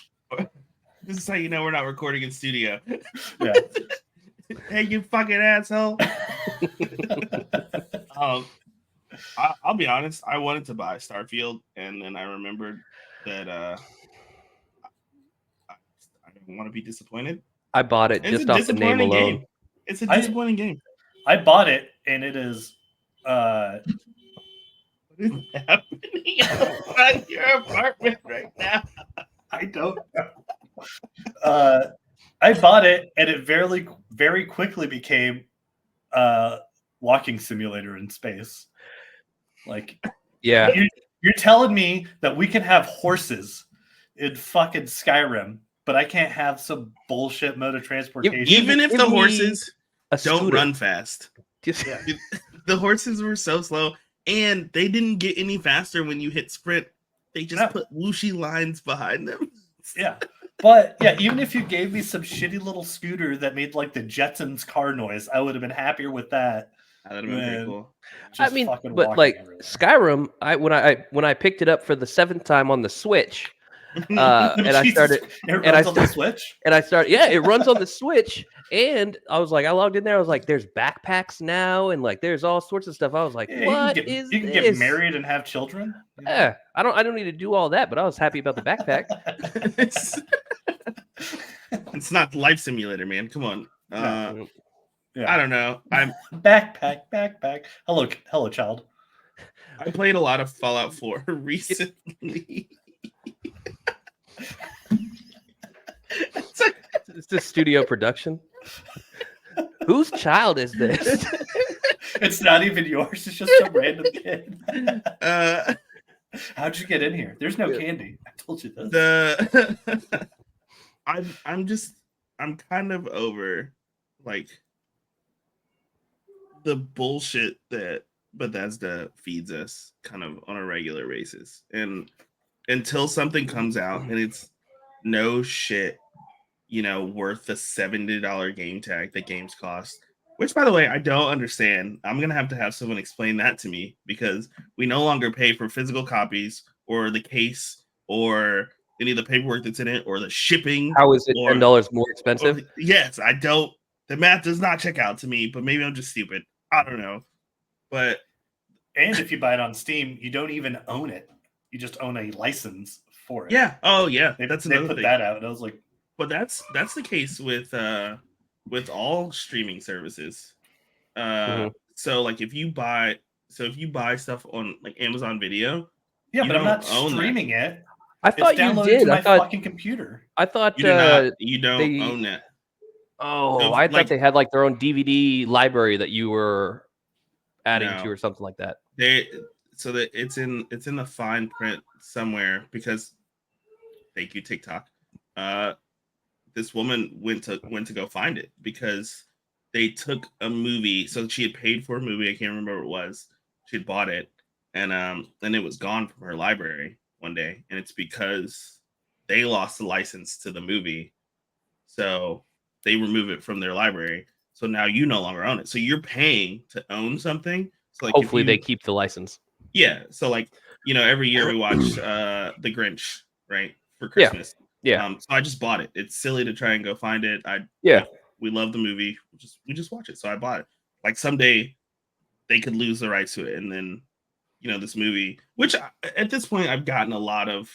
This is how you know we're not recording in studio. Yeah. Hey, you fucking asshole. I'll be honest. I wanted to buy Starfield, and then I remembered that I don't want to be disappointed. I bought it just off the name alone. Game. It's a disappointing game. I bought it, and it is. What is happening outside your apartment right now? I don't know. I bought it, and it very quickly became a walking simulator in space. Like, yeah, you're telling me that we can have horses in fucking Skyrim, but I can't have some bullshit mode of transportation. Even if the horses don't run fast. Yeah. The horses were so slow, and they didn't get any faster when you hit sprint. They just put whooshy lines behind them. Yeah. But yeah, even if you gave me some shitty little scooter that made like the Jetsons car noise, I would have been happier with that That'd have been pretty Then cool. just I mean, fucking but walking like everywhere. Skyrim, when I picked it up for the 7th time on the Switch, and I started, It runs on the Switch. and I started, yeah, it runs on the Switch, and I was like, I logged in there, I was like, there's backpacks now, and like there's all sorts of stuff. I was like, Yeah, what you is can this? get married and have children. You know? Yeah, I don't need to do all that, but I was happy about the backpack. It's not Life Simulator, man. Come on. No. Yeah. I don't know. Backpack. Hello, child. I played a lot of Fallout 4 recently. It's this studio production. Whose child is this? It's not even yours. It's just some random kid. How'd you get in here? There's no candy. I told you this. I'm kind of over like the bullshit that Bethesda feeds us kind of on a regular basis. And until something comes out and it's no shit, worth the $70 game tag that games cost, which by the way, I don't understand. I'm going to have someone explain that to me, because we no longer pay for physical copies or the case or any of the paperwork that's in it or the shipping. How is it $10 more expensive? Yes, I don't. The math does not check out to me, but maybe I'm just stupid. I don't know. And if you buy it on Steam, you don't even own it. You just own a license for it. Yeah. Oh, yeah. They put that out, and I was like, but that's the case with all streaming services. So like if you buy stuff on like Amazon Video, yeah, but I'm not streaming it. I thought you did. To my fucking computer. I thought you don't own that. Oh, so I thought they had like their own DVD library that you were adding to or something like that. So that it's in the fine print somewhere, because thank you, TikTok. This woman went to go find it because they took a movie. So she had paid for a movie. I can't remember what it was. She had bought it, and it was gone from her library one day, and it's because they lost the license to the movie, so they remove it from their library. So now you no longer own it. So you're paying to own something. So like hopefully they keep the license. Yeah. So like every year we watch The Grinch, right, for Christmas. Yeah. So I just bought it. It's silly to try and go find it. We love the movie. We just watch it. So I bought it. Like someday they could lose the rights to it, and then this movie, which at this point I've gotten a lot of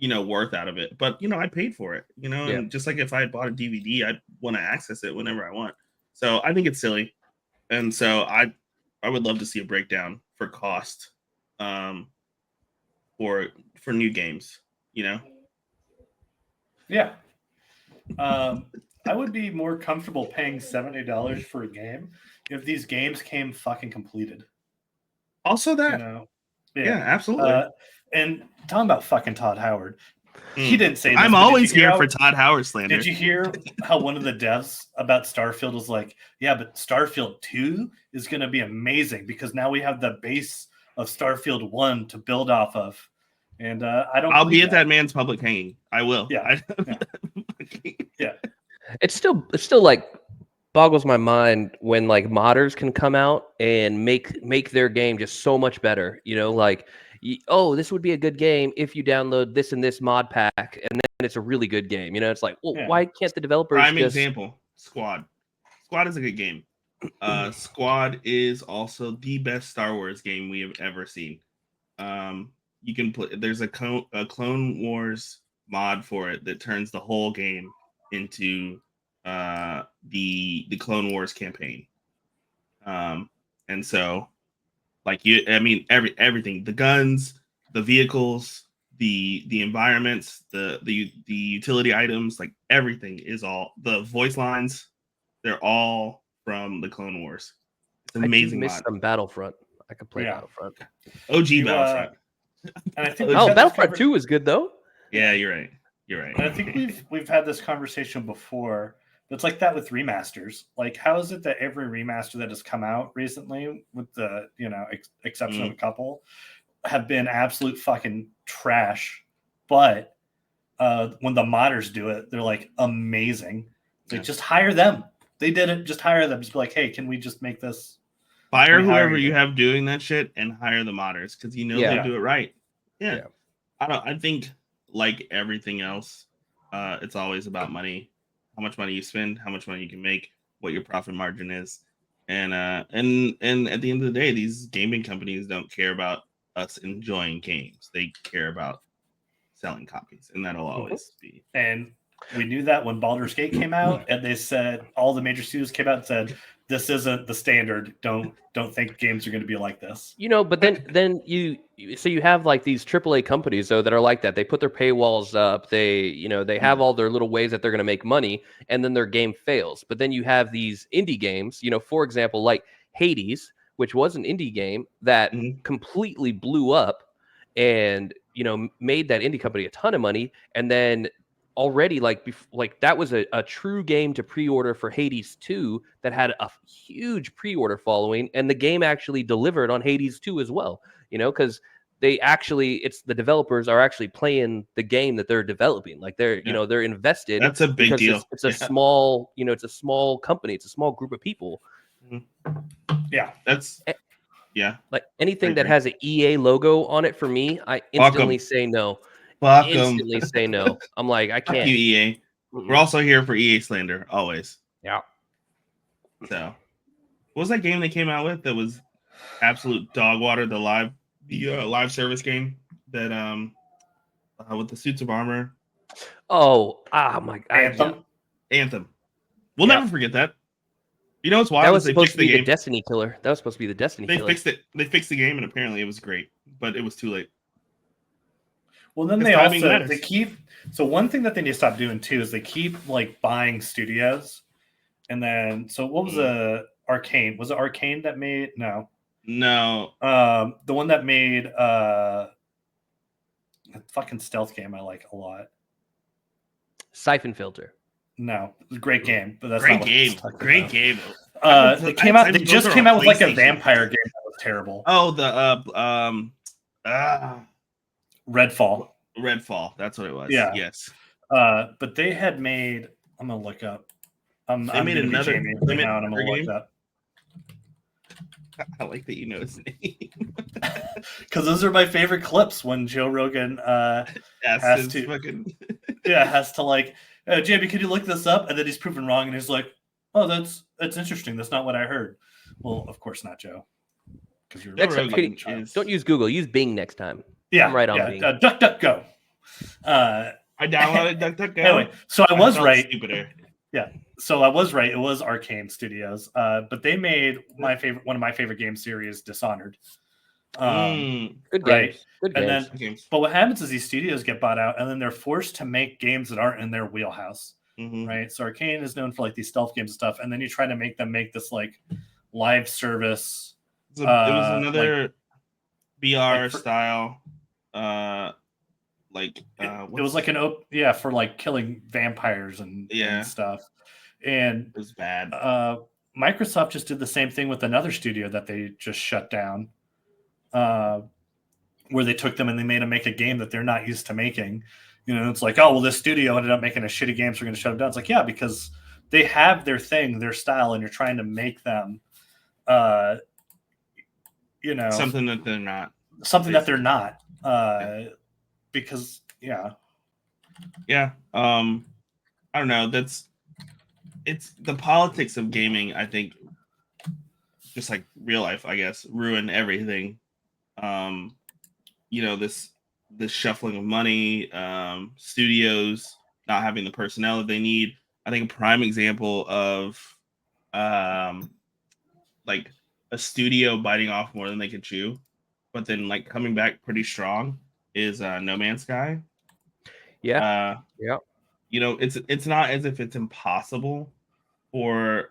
worth out of it. But I paid for it. And just like if I had bought a DVD, I'd want to access it whenever I want. So I think it's silly, and so I would love to see a breakdown for cost, for new games. Yeah. I would be more comfortable paying $70 for a game if these games came fucking completed. Also that. Yeah, absolutely. And talking about fucking Todd Howard, he didn't say this. I'm always here for Todd Howard slander. Did you hear how one of the devs about Starfield was like, yeah, but Starfield 2 is going to be amazing because now we have the base of Starfield 1 to build off of. And I'll be at that man's public hanging. I will. Yeah. Yeah. It's still like boggles my mind when like modders can come out and make their game just so much better. Like, this would be a good game if you download this and this mod pack, and then it's a really good game. It's like, well, why can't the developers? Prime example: Squad. Squad is a good game. Squad is also the best Star Wars game we have ever seen. You can play. There's a Clone Wars mod for it that turns the whole game into the Clone Wars campaign. And so like everything, the guns, the vehicles, the environments, the utility items, like everything is all, the voice lines, they're all from the Clone Wars. It's amazing. I miss some Battlefront. I could play Battlefront. OG Battlefront. And I think Battlefront 2 is good though. Yeah, you're right. And I think we've had this conversation before. But it's like that with remasters. Like, how is it that every remaster that has come out recently, with the exception of a couple, have been absolute fucking trash? But when the modders do it, they're like amazing. Like, just hire them. They did it. Just hire them. Just be like, hey, can we just make this Fire We hire whoever you you. have doing that shit and hire the modders because you know Yeah. they do it right. Yeah. Yeah. I think like everything else, it's always about money, how much money you spend, how much money you can make, what your profit margin is. And at the end of the day, these gaming companies don't care about us enjoying games. They care about selling copies, and that'll always be. And we knew that when Baldur's Gate came out, and they said all the major studios came out and said, "This isn't the standard. Don't think games are going to be like this." But then you have like these AAA companies though that are like that. They put their paywalls up. They have all their little ways that they're going to make money, and then their game fails. But then you have these indie games. For example, like Hades, which was an indie game that completely blew up, and made that indie company a ton of money, and then already like that was a true game to pre-order for Hades 2 that had a huge pre-order following, and the game actually delivered on Hades 2 as well, because it's the developers are actually playing the game that they're developing, like they're invested. That's a big because deal. it's a small it's a small company, it's a small group of people. Yeah, that's like anything that has an EA logo on it, for me, I instantly say no. Fuck 'em. Instantly say no. I'm like, I Fuck can't. you, EA. We're also here for EA slander, always. Yeah. So, what was that game they came out with that was absolute dog water? The live service game that with the suits of armor. Oh my God. Anthem. We'll never forget that. You know what's wild? That was They supposed fixed to be the the game. Destiny killer. That was supposed to be the Destiny They killer. fixed it. They fixed the game, and apparently it was great, but it was too late. Well, then they keep. So one thing that they need to stop doing too is they keep like buying studios, and then what was Arcane? Was it Arcane that made no? The one that made a fucking stealth game I like a lot. Siphon Filter. No, it was a great game, but that's great not game. Great game. They came out. They just came out with like a vampire game that was terrible. Oh, the Redfall. That's what it was. Yeah. Yes. But they had made. I'm gonna look up. They made another game right now, and I'm gonna look up. I like that you know his name because those are my favorite clips when Joe Rogan has to like, Jamie, can you look this up? And then he's proven wrong, and he's like, "Oh, that's interesting. That's not what I heard." Well, of course not, Joe. Because you're don't use Google. Use Bing next time. Yeah, I'm right on Bing. DuckDuckGo. I downloaded DuckDuckGo. Anyway, so I was right. Stupider. Yeah, so I was right. It was Arcane Studios, but they made one of my favorite game series, Dishonored. Good games. Right? Good and games. Then, but what happens is these studios get bought out, and then they're forced to make games that aren't in their wheelhouse. Right? So Arcane is known for like these stealth games and stuff, and then you try to make them make this like live service. It was another VR style. It was like for like killing vampires and stuff, and it was bad. Microsoft just did the same thing with another studio that they just shut down, where they took them and they made them make a game that they're not used to making. It's like, oh well, this studio ended up making a shitty game, so we're going to shut them down. It's like, yeah, because they have their thing, their style, and you're trying to make them, something that they're not. Something that they're not. Because I don't know, it's the politics of gaming. I think just like real life, I guess, ruin everything. This shuffling of money, studios not having the personnel that they need. I think a prime example of like a studio biting off more than they could chew, but then like coming back pretty strong is No Man's Sky. Yeah. It's not as if it's impossible for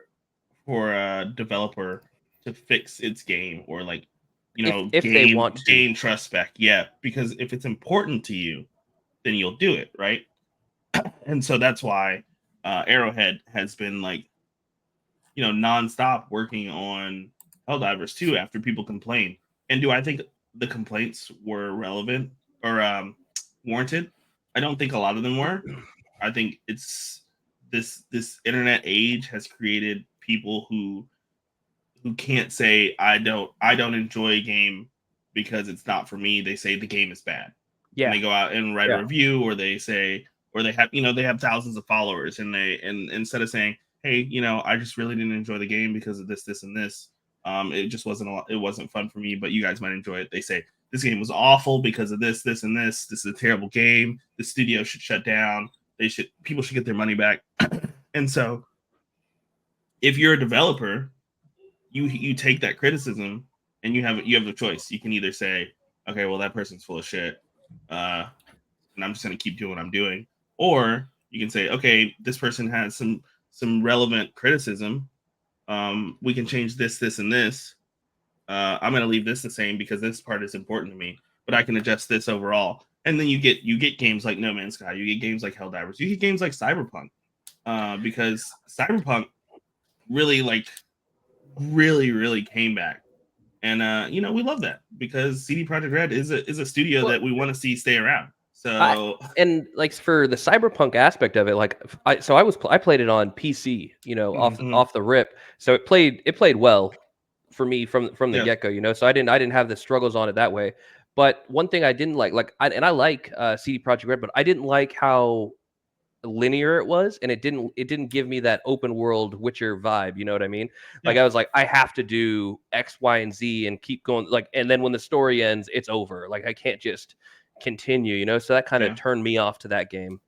a developer to fix its game or like if they want to gain trust back. Yeah, because if it's important to you, then you'll do it, right? And so that's why Arrowhead has been like nonstop working on Helldivers 2 after people complain. And do I think the complaints were relevant or warranted? I don't think a lot of them were. I think it's this internet age has created people who can't say I don't enjoy a game because it's not for me. They say the game is bad. Yeah. And they go out and write a review, or they say, or they have, they have thousands of followers, and instead of saying, hey, I just really didn't enjoy the game because of this, and this, it just wasn't fun for me, but you guys might enjoy it. They say this game was awful because of this, and this. This is a terrible game. The studio should shut down. People should get their money back. And so, if you're a developer, you take that criticism and you have a choice. You can either say, okay, well, that person's full of shit, and I'm just going to keep doing what I'm doing, or you can say, okay, this person has some relevant criticism. We can change this, and this. I'm going to leave this the same because this part is important to me, but I can adjust this overall. And then you get games like No Man's Sky, you get games like Helldivers, you get games like Cyberpunk, because Cyberpunk really really came back, and we love that because CD Projekt Red is a studio that we want to see stay around. So and like for the Cyberpunk aspect of it, like I played it on PC, off the rip, so it played well for me from the get-go, so I didn't have the struggles on it that way. But one thing I didn't like I like CD Projekt Red, but I didn't like how linear it was, and it didn't give me that open world Witcher vibe, you know what I mean? Like I was like, I have to do X, Y, and Z and keep going, like, and then when the story ends, it's over. Like I can't just continue, so that kind of turned me off to that game.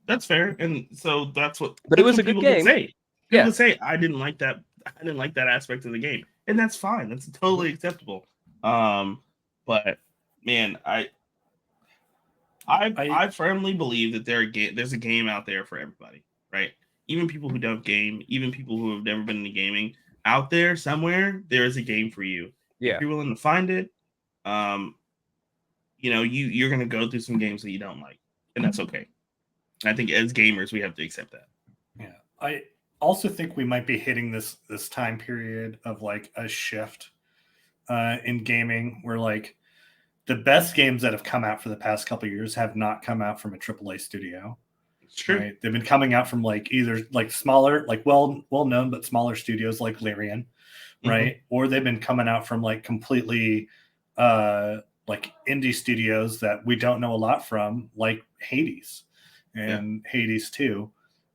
That's fair. And so that's what, but it was a good game. People could say I didn't like that aspect of the game, and that's fine. That's totally acceptable. But man, I firmly believe that there's a game out there for everybody, right? Even people who don't game, even people who have never been into gaming, out there somewhere, there is a game for you. Yeah. If you're willing to find it, you're going to go through some games that you don't like, and that's okay. And I think as gamers, we have to accept that. Yeah. I also think we might be hitting this time period of like a shift in gaming where like the best games that have come out for the past couple of years have not come out from a AAA studio. It's true. Right? They've been coming out from like either like smaller, like well known but smaller studios like Larian, right? Or they've been coming out from like completely like indie studios that we don't know a lot from, like Hades and Hades 2.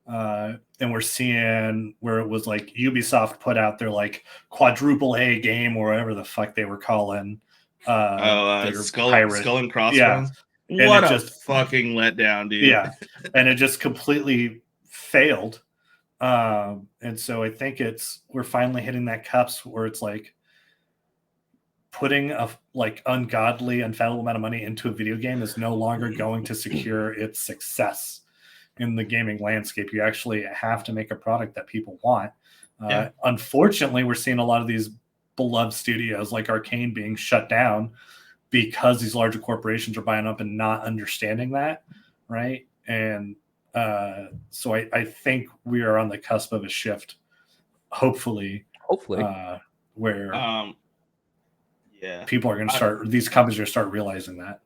And we're seeing where it was like Ubisoft put out their like quadruple A game or whatever the fuck they were calling. Skull and Crossbones. Yeah. What a fucking letdown, dude. Yeah. And it just completely failed. And so I think we're finally hitting that cusp where it's like putting a like ungodly, unfathomable amount of money into a video game is no longer going to secure its success in the gaming landscape. You actually have to make a product that people want. Unfortunately, we're seeing a lot of these beloved studios like Arcane being shut down because these larger corporations are buying up and not understanding that, right? And so I think we are on the cusp of a shift, hopefully, where people are going to start, these companies are going to start realizing that.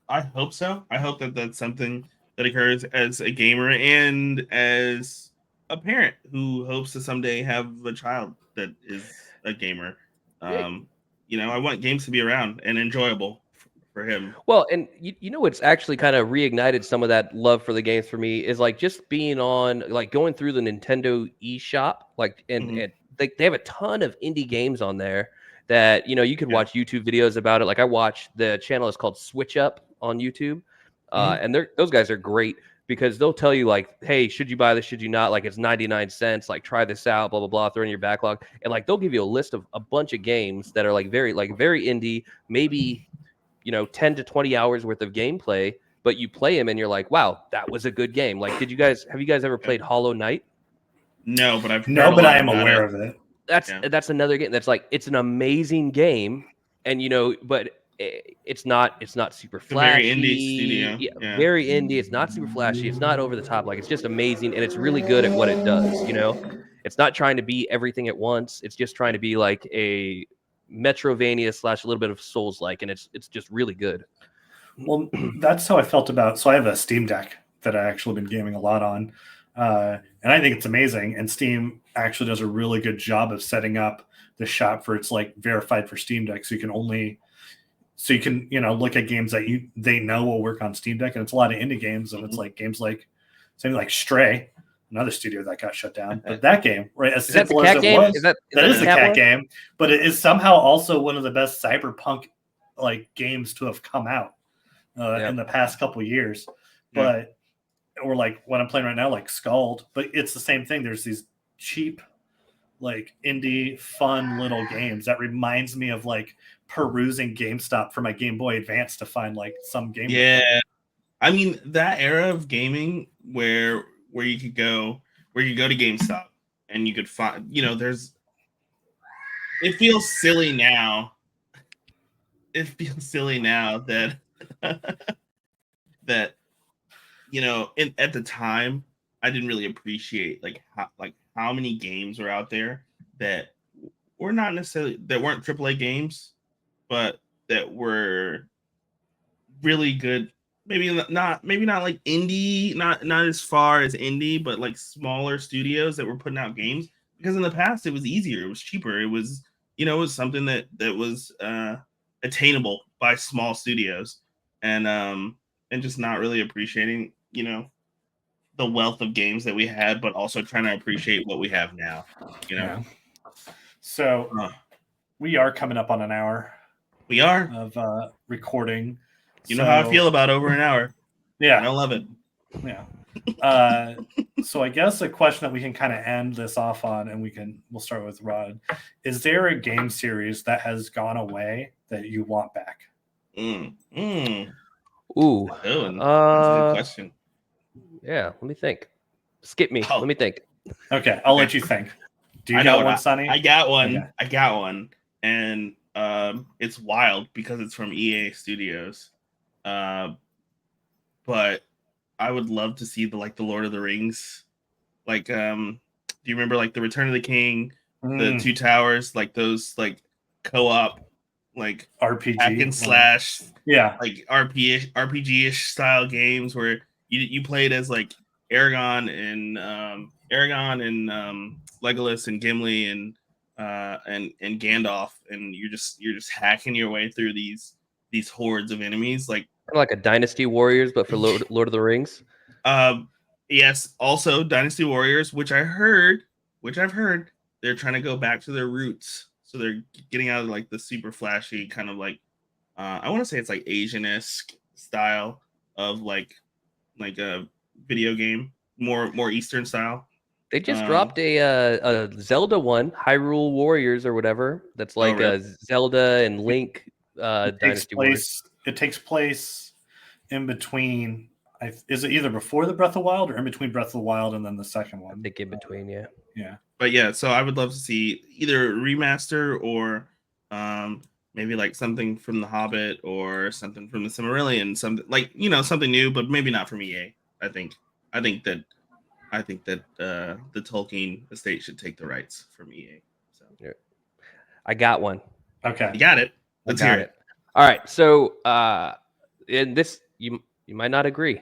I hope so. I hope that that's something that occurs as a gamer and as a parent who hopes to someday have a child that is a gamer. I want games to be around and enjoyable for him. Well, and what's actually kind of reignited some of that love for the games for me is like just being on, like going through the Nintendo eShop, like, and they have a ton of indie games on there that, you could watch YouTube videos about it. Like I watch, the channel is called Switch Up on YouTube. And those guys are great because they'll tell you like, hey, should you buy this? Should you not? Like it's 99 cents, like try this out, blah, blah, blah, throw in your backlog. And like, they'll give you a list of a bunch of games that are like very indie, maybe, 10 to 20 hours worth of gameplay, but you play them and you're like, wow, that was a good game. Like, have you guys ever played Hollow Knight? No, but I am aware of it. That's another game that's like, it's an amazing game, and but it's not super flashy. Very indie studio. Very indie. It's not super flashy. It's not over the top. Like it's just amazing, and it's really good at what it does. It's not trying to be everything at once. It's just trying to be like a Metrovania / a little bit of Souls-like, and it's just really good. Well, that's how I felt about. So I have a Steam Deck that I actually been gaming a lot on. And I think it's amazing. And Steam actually does a really good job of setting up the shop for it's like verified for Steam Deck, so you can look at games that they know will work on Steam Deck, and it's a lot of indie games, and it's like games like something like Stray, another studio that got shut down. But that game, right, as simple as it was, that is the cat game, but it is somehow also one of the best cyberpunk like games to have come out in the past couple of years. But or like what I'm playing right now, like Scald, but it's the same thing. There's these cheap, like indie, fun little games that reminds me of like perusing GameStop for my Game Boy Advance to find like some game. Yeah, I mean that era of gaming where you could go to GameStop and you could find, there's. It feels silly now. It feels silly now that that at the time I didn't really appreciate how many games were out there that were not necessarily that weren't AAA games, but that were really good. Maybe not like indie, not as far as indie, but like smaller studios that were putting out games. Because in the past it was easier, it was cheaper, it was it was something that was attainable by small studios, and just not really appreciating the wealth of games that we had, but also trying to appreciate what we have now. Yeah. So we are coming up on an hour. We are of recording. You know how I feel about over an hour. Yeah, I love it. Yeah. So I guess a question that we can kind of end this off on, and we'll start with Rod. Is there a game series that has gone away that you want back? Ooh, that's a good question. Yeah, let me think. Skip me. Let me think. Okay, I'll let you think. Do you got one, Sonny? I got one. Okay. I got one, and it's wild because it's from EA Studios. But I would love to see the Lord of the Rings. Do you remember like the Return of the King, the Two Towers, like those like co-op like RPG hack and slash, like RPG-ish style games where you played as like Aragorn and Legolas and Gimli and Gandalf, and you're just hacking your way through these hordes of enemies, like a Dynasty Warriors, but for Lord of the Rings. Yes, also Dynasty Warriors, which I've heard they're trying to go back to their roots, so they're getting out of like the super flashy kind of like I want to say it's like Asian-esque style of like a video game, more Eastern style. They just dropped a Zelda one, Hyrule Warriors or whatever. That's like a Zelda and Link Dynasty Warriors. It takes place in between. Is it either before the Breath of the Wild or in between Breath of the Wild and then the second one? I think in between, yeah. Yeah. But yeah, so I would love to see either a remaster or maybe like something from The Hobbit or something from the Silmarillion, something like something new, but maybe not from EA. I think that the Tolkien estate should take the rights from EA. So yeah. I got one. Okay, you got it. Let's hear it. All right, so in this you might not agree,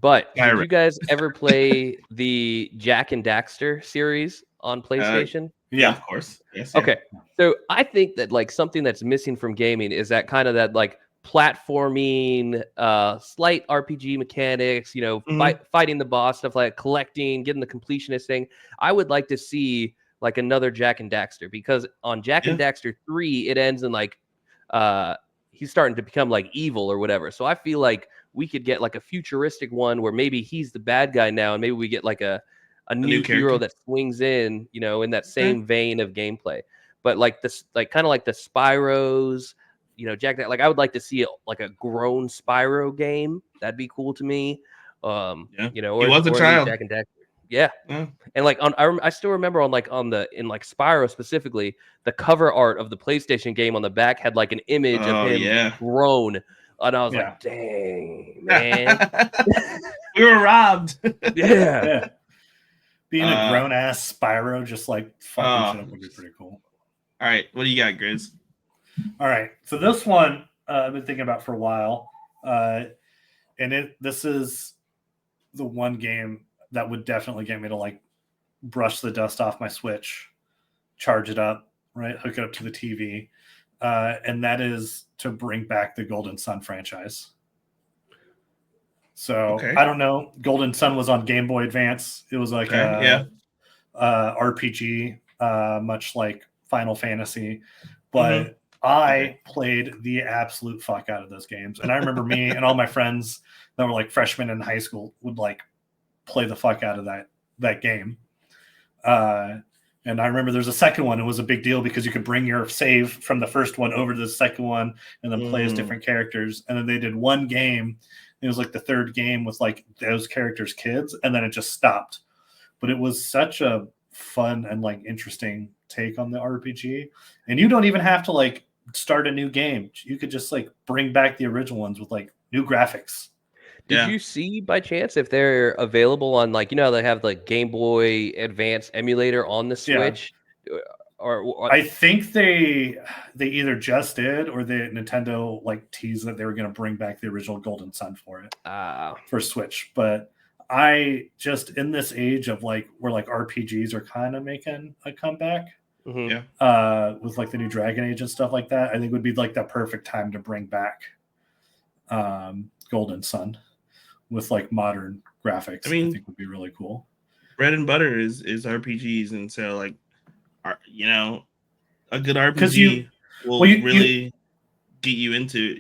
but did you guys ever play the Jak and Daxter series on PlayStation? Yeah, of course. Yes. Okay, so I think that like something that's missing from gaming is that kind of that like platforming, slight RPG mechanics, fighting the boss, stuff like collecting, getting the completionist thing. I would like to see like another Jak and Daxter, because on Jak and Daxter 3, it ends in like he's starting to become like evil or whatever. So I feel like we could get like a futuristic one where maybe he's the bad guy now, and maybe we get like a new hero that swings in, in that same vein of gameplay. But like this, like kind of like the Spyros, Jak, like I would like to see like a grown Spyro game. That'd be cool to me. Or he was a child. Jak and Daxter. Yeah. And like I still remember in Spyro specifically, the cover art of the PlayStation game on the back had like an image of him grown, and I was like, dang, man. We were robbed. Yeah. Being a grown ass Spyro, just like fucking shit up, would be pretty cool. All right, what do you got, Grizz? All right, so this one I've been thinking about for a while, and this is the one game that would definitely get me to like brush the dust off my Switch, charge it up, right, hook it up to the TV, and that is to bring back the Golden Sun franchise. So Okay. I don't know. Golden Sun was on Game Boy Advance. It was like a RPG, much like Final Fantasy, but I played the absolute fuck out of those games. And I remember me and all my friends that were like freshmen in high school would like play the fuck out of that game. And I remember there's a second one. It was a big deal because you could bring your save from the first one over to the second one and then play as different characters. And then they did one game. It was like the third game with like those characters' kids, and then it just stopped. But it was such a fun and like interesting take on the RPG. And you don't even have to like start a new game. You could just like bring back the original ones with like new graphics. Did you see by chance if they're available on like, you know, they have like Game Boy Advance emulator on the Switch? Or I think they either just did or Nintendo like teased that they were going to bring back the original Golden Sun for it for Switch. But I just in this age of like where like RPGs are kind of making a comeback with like the new Dragon Age and stuff like that, I think would be like the perfect time to bring back Golden Sun with like modern graphics. I think would be really cool. Bread and butter is RPGs, and so like, you know, a good RPG will really get you into,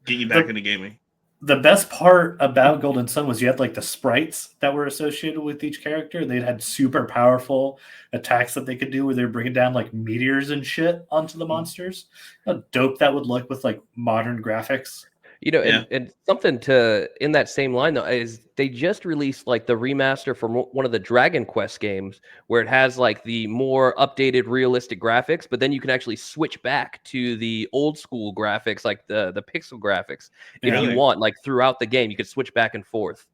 get you back into gaming. The best part about Golden Sun was you had like the sprites that were associated with each character. They had super powerful attacks that they could do where they were bringing down like meteors and shit onto the monsters. How dope that would look with like modern graphics. You know, and something to in that same line though is they just released like the remaster from one of the Dragon Quest games where it has like the more updated realistic graphics, but then you can actually switch back to the old school graphics, like the pixel graphics, if you want. Like throughout the game, you could switch back and forth.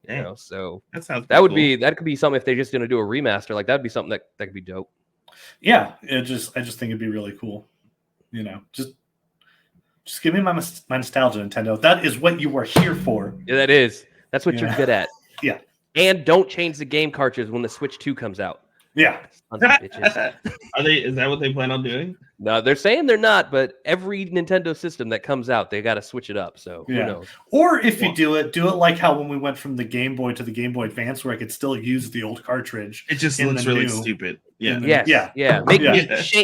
You know, so that could be something if they're just going to do a remaster. Like that'd be something that could be dope. Yeah, I just think it'd be really cool. You know, just give me my nostalgia, Nintendo. That is what you were here for. Yeah, that is. That's what you're good at. Yeah. And don't change the game cartridge when the Switch 2 comes out. Yeah. Sons of bitches. Is that what they plan on doing? No, they're saying they're not, but every Nintendo system that comes out, they got to switch it up. So who knows? Or if you do it like how when we went from the Game Boy to the Game Boy Advance, where I could still use the old cartridge. It just looks really stupid. Yeah.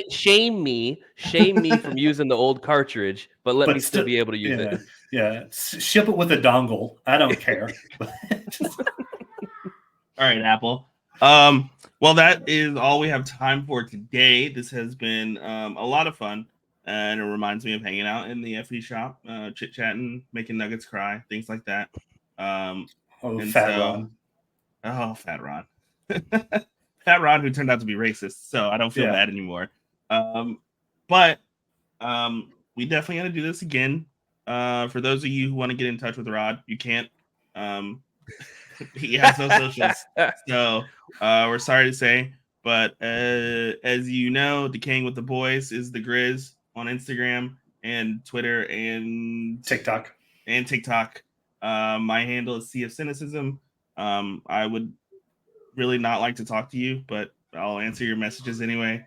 Shame me from using the old cartridge, but let me still be able to use it. Yeah. Ship it with a dongle. I don't care. All right, Apple. Well, that is all we have time for today. This has been a lot of fun, and it reminds me of hanging out in the FE shop, chit-chatting, making Nuggets cry, things like that. Ron. Oh, Fat Ron. Fat Ron, who turned out to be racist, so I don't feel bad anymore. But we definitely got to do this again. For those of you who want to get in touch with Rod, you can't. He has no socials, so we're sorry to say. But as you know, Decaying with the Boys is the Grizz on Instagram and Twitter and TikTok. My handle is Sea of Cynicism. I would really not like to talk to you, but I'll answer your messages anyway.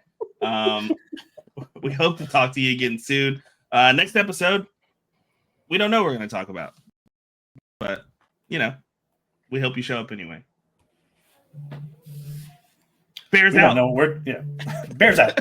We hope to talk to you again soon. Next episode, we don't know what we're going to talk about, but we hope you show up anyway. Bears out. Bears out.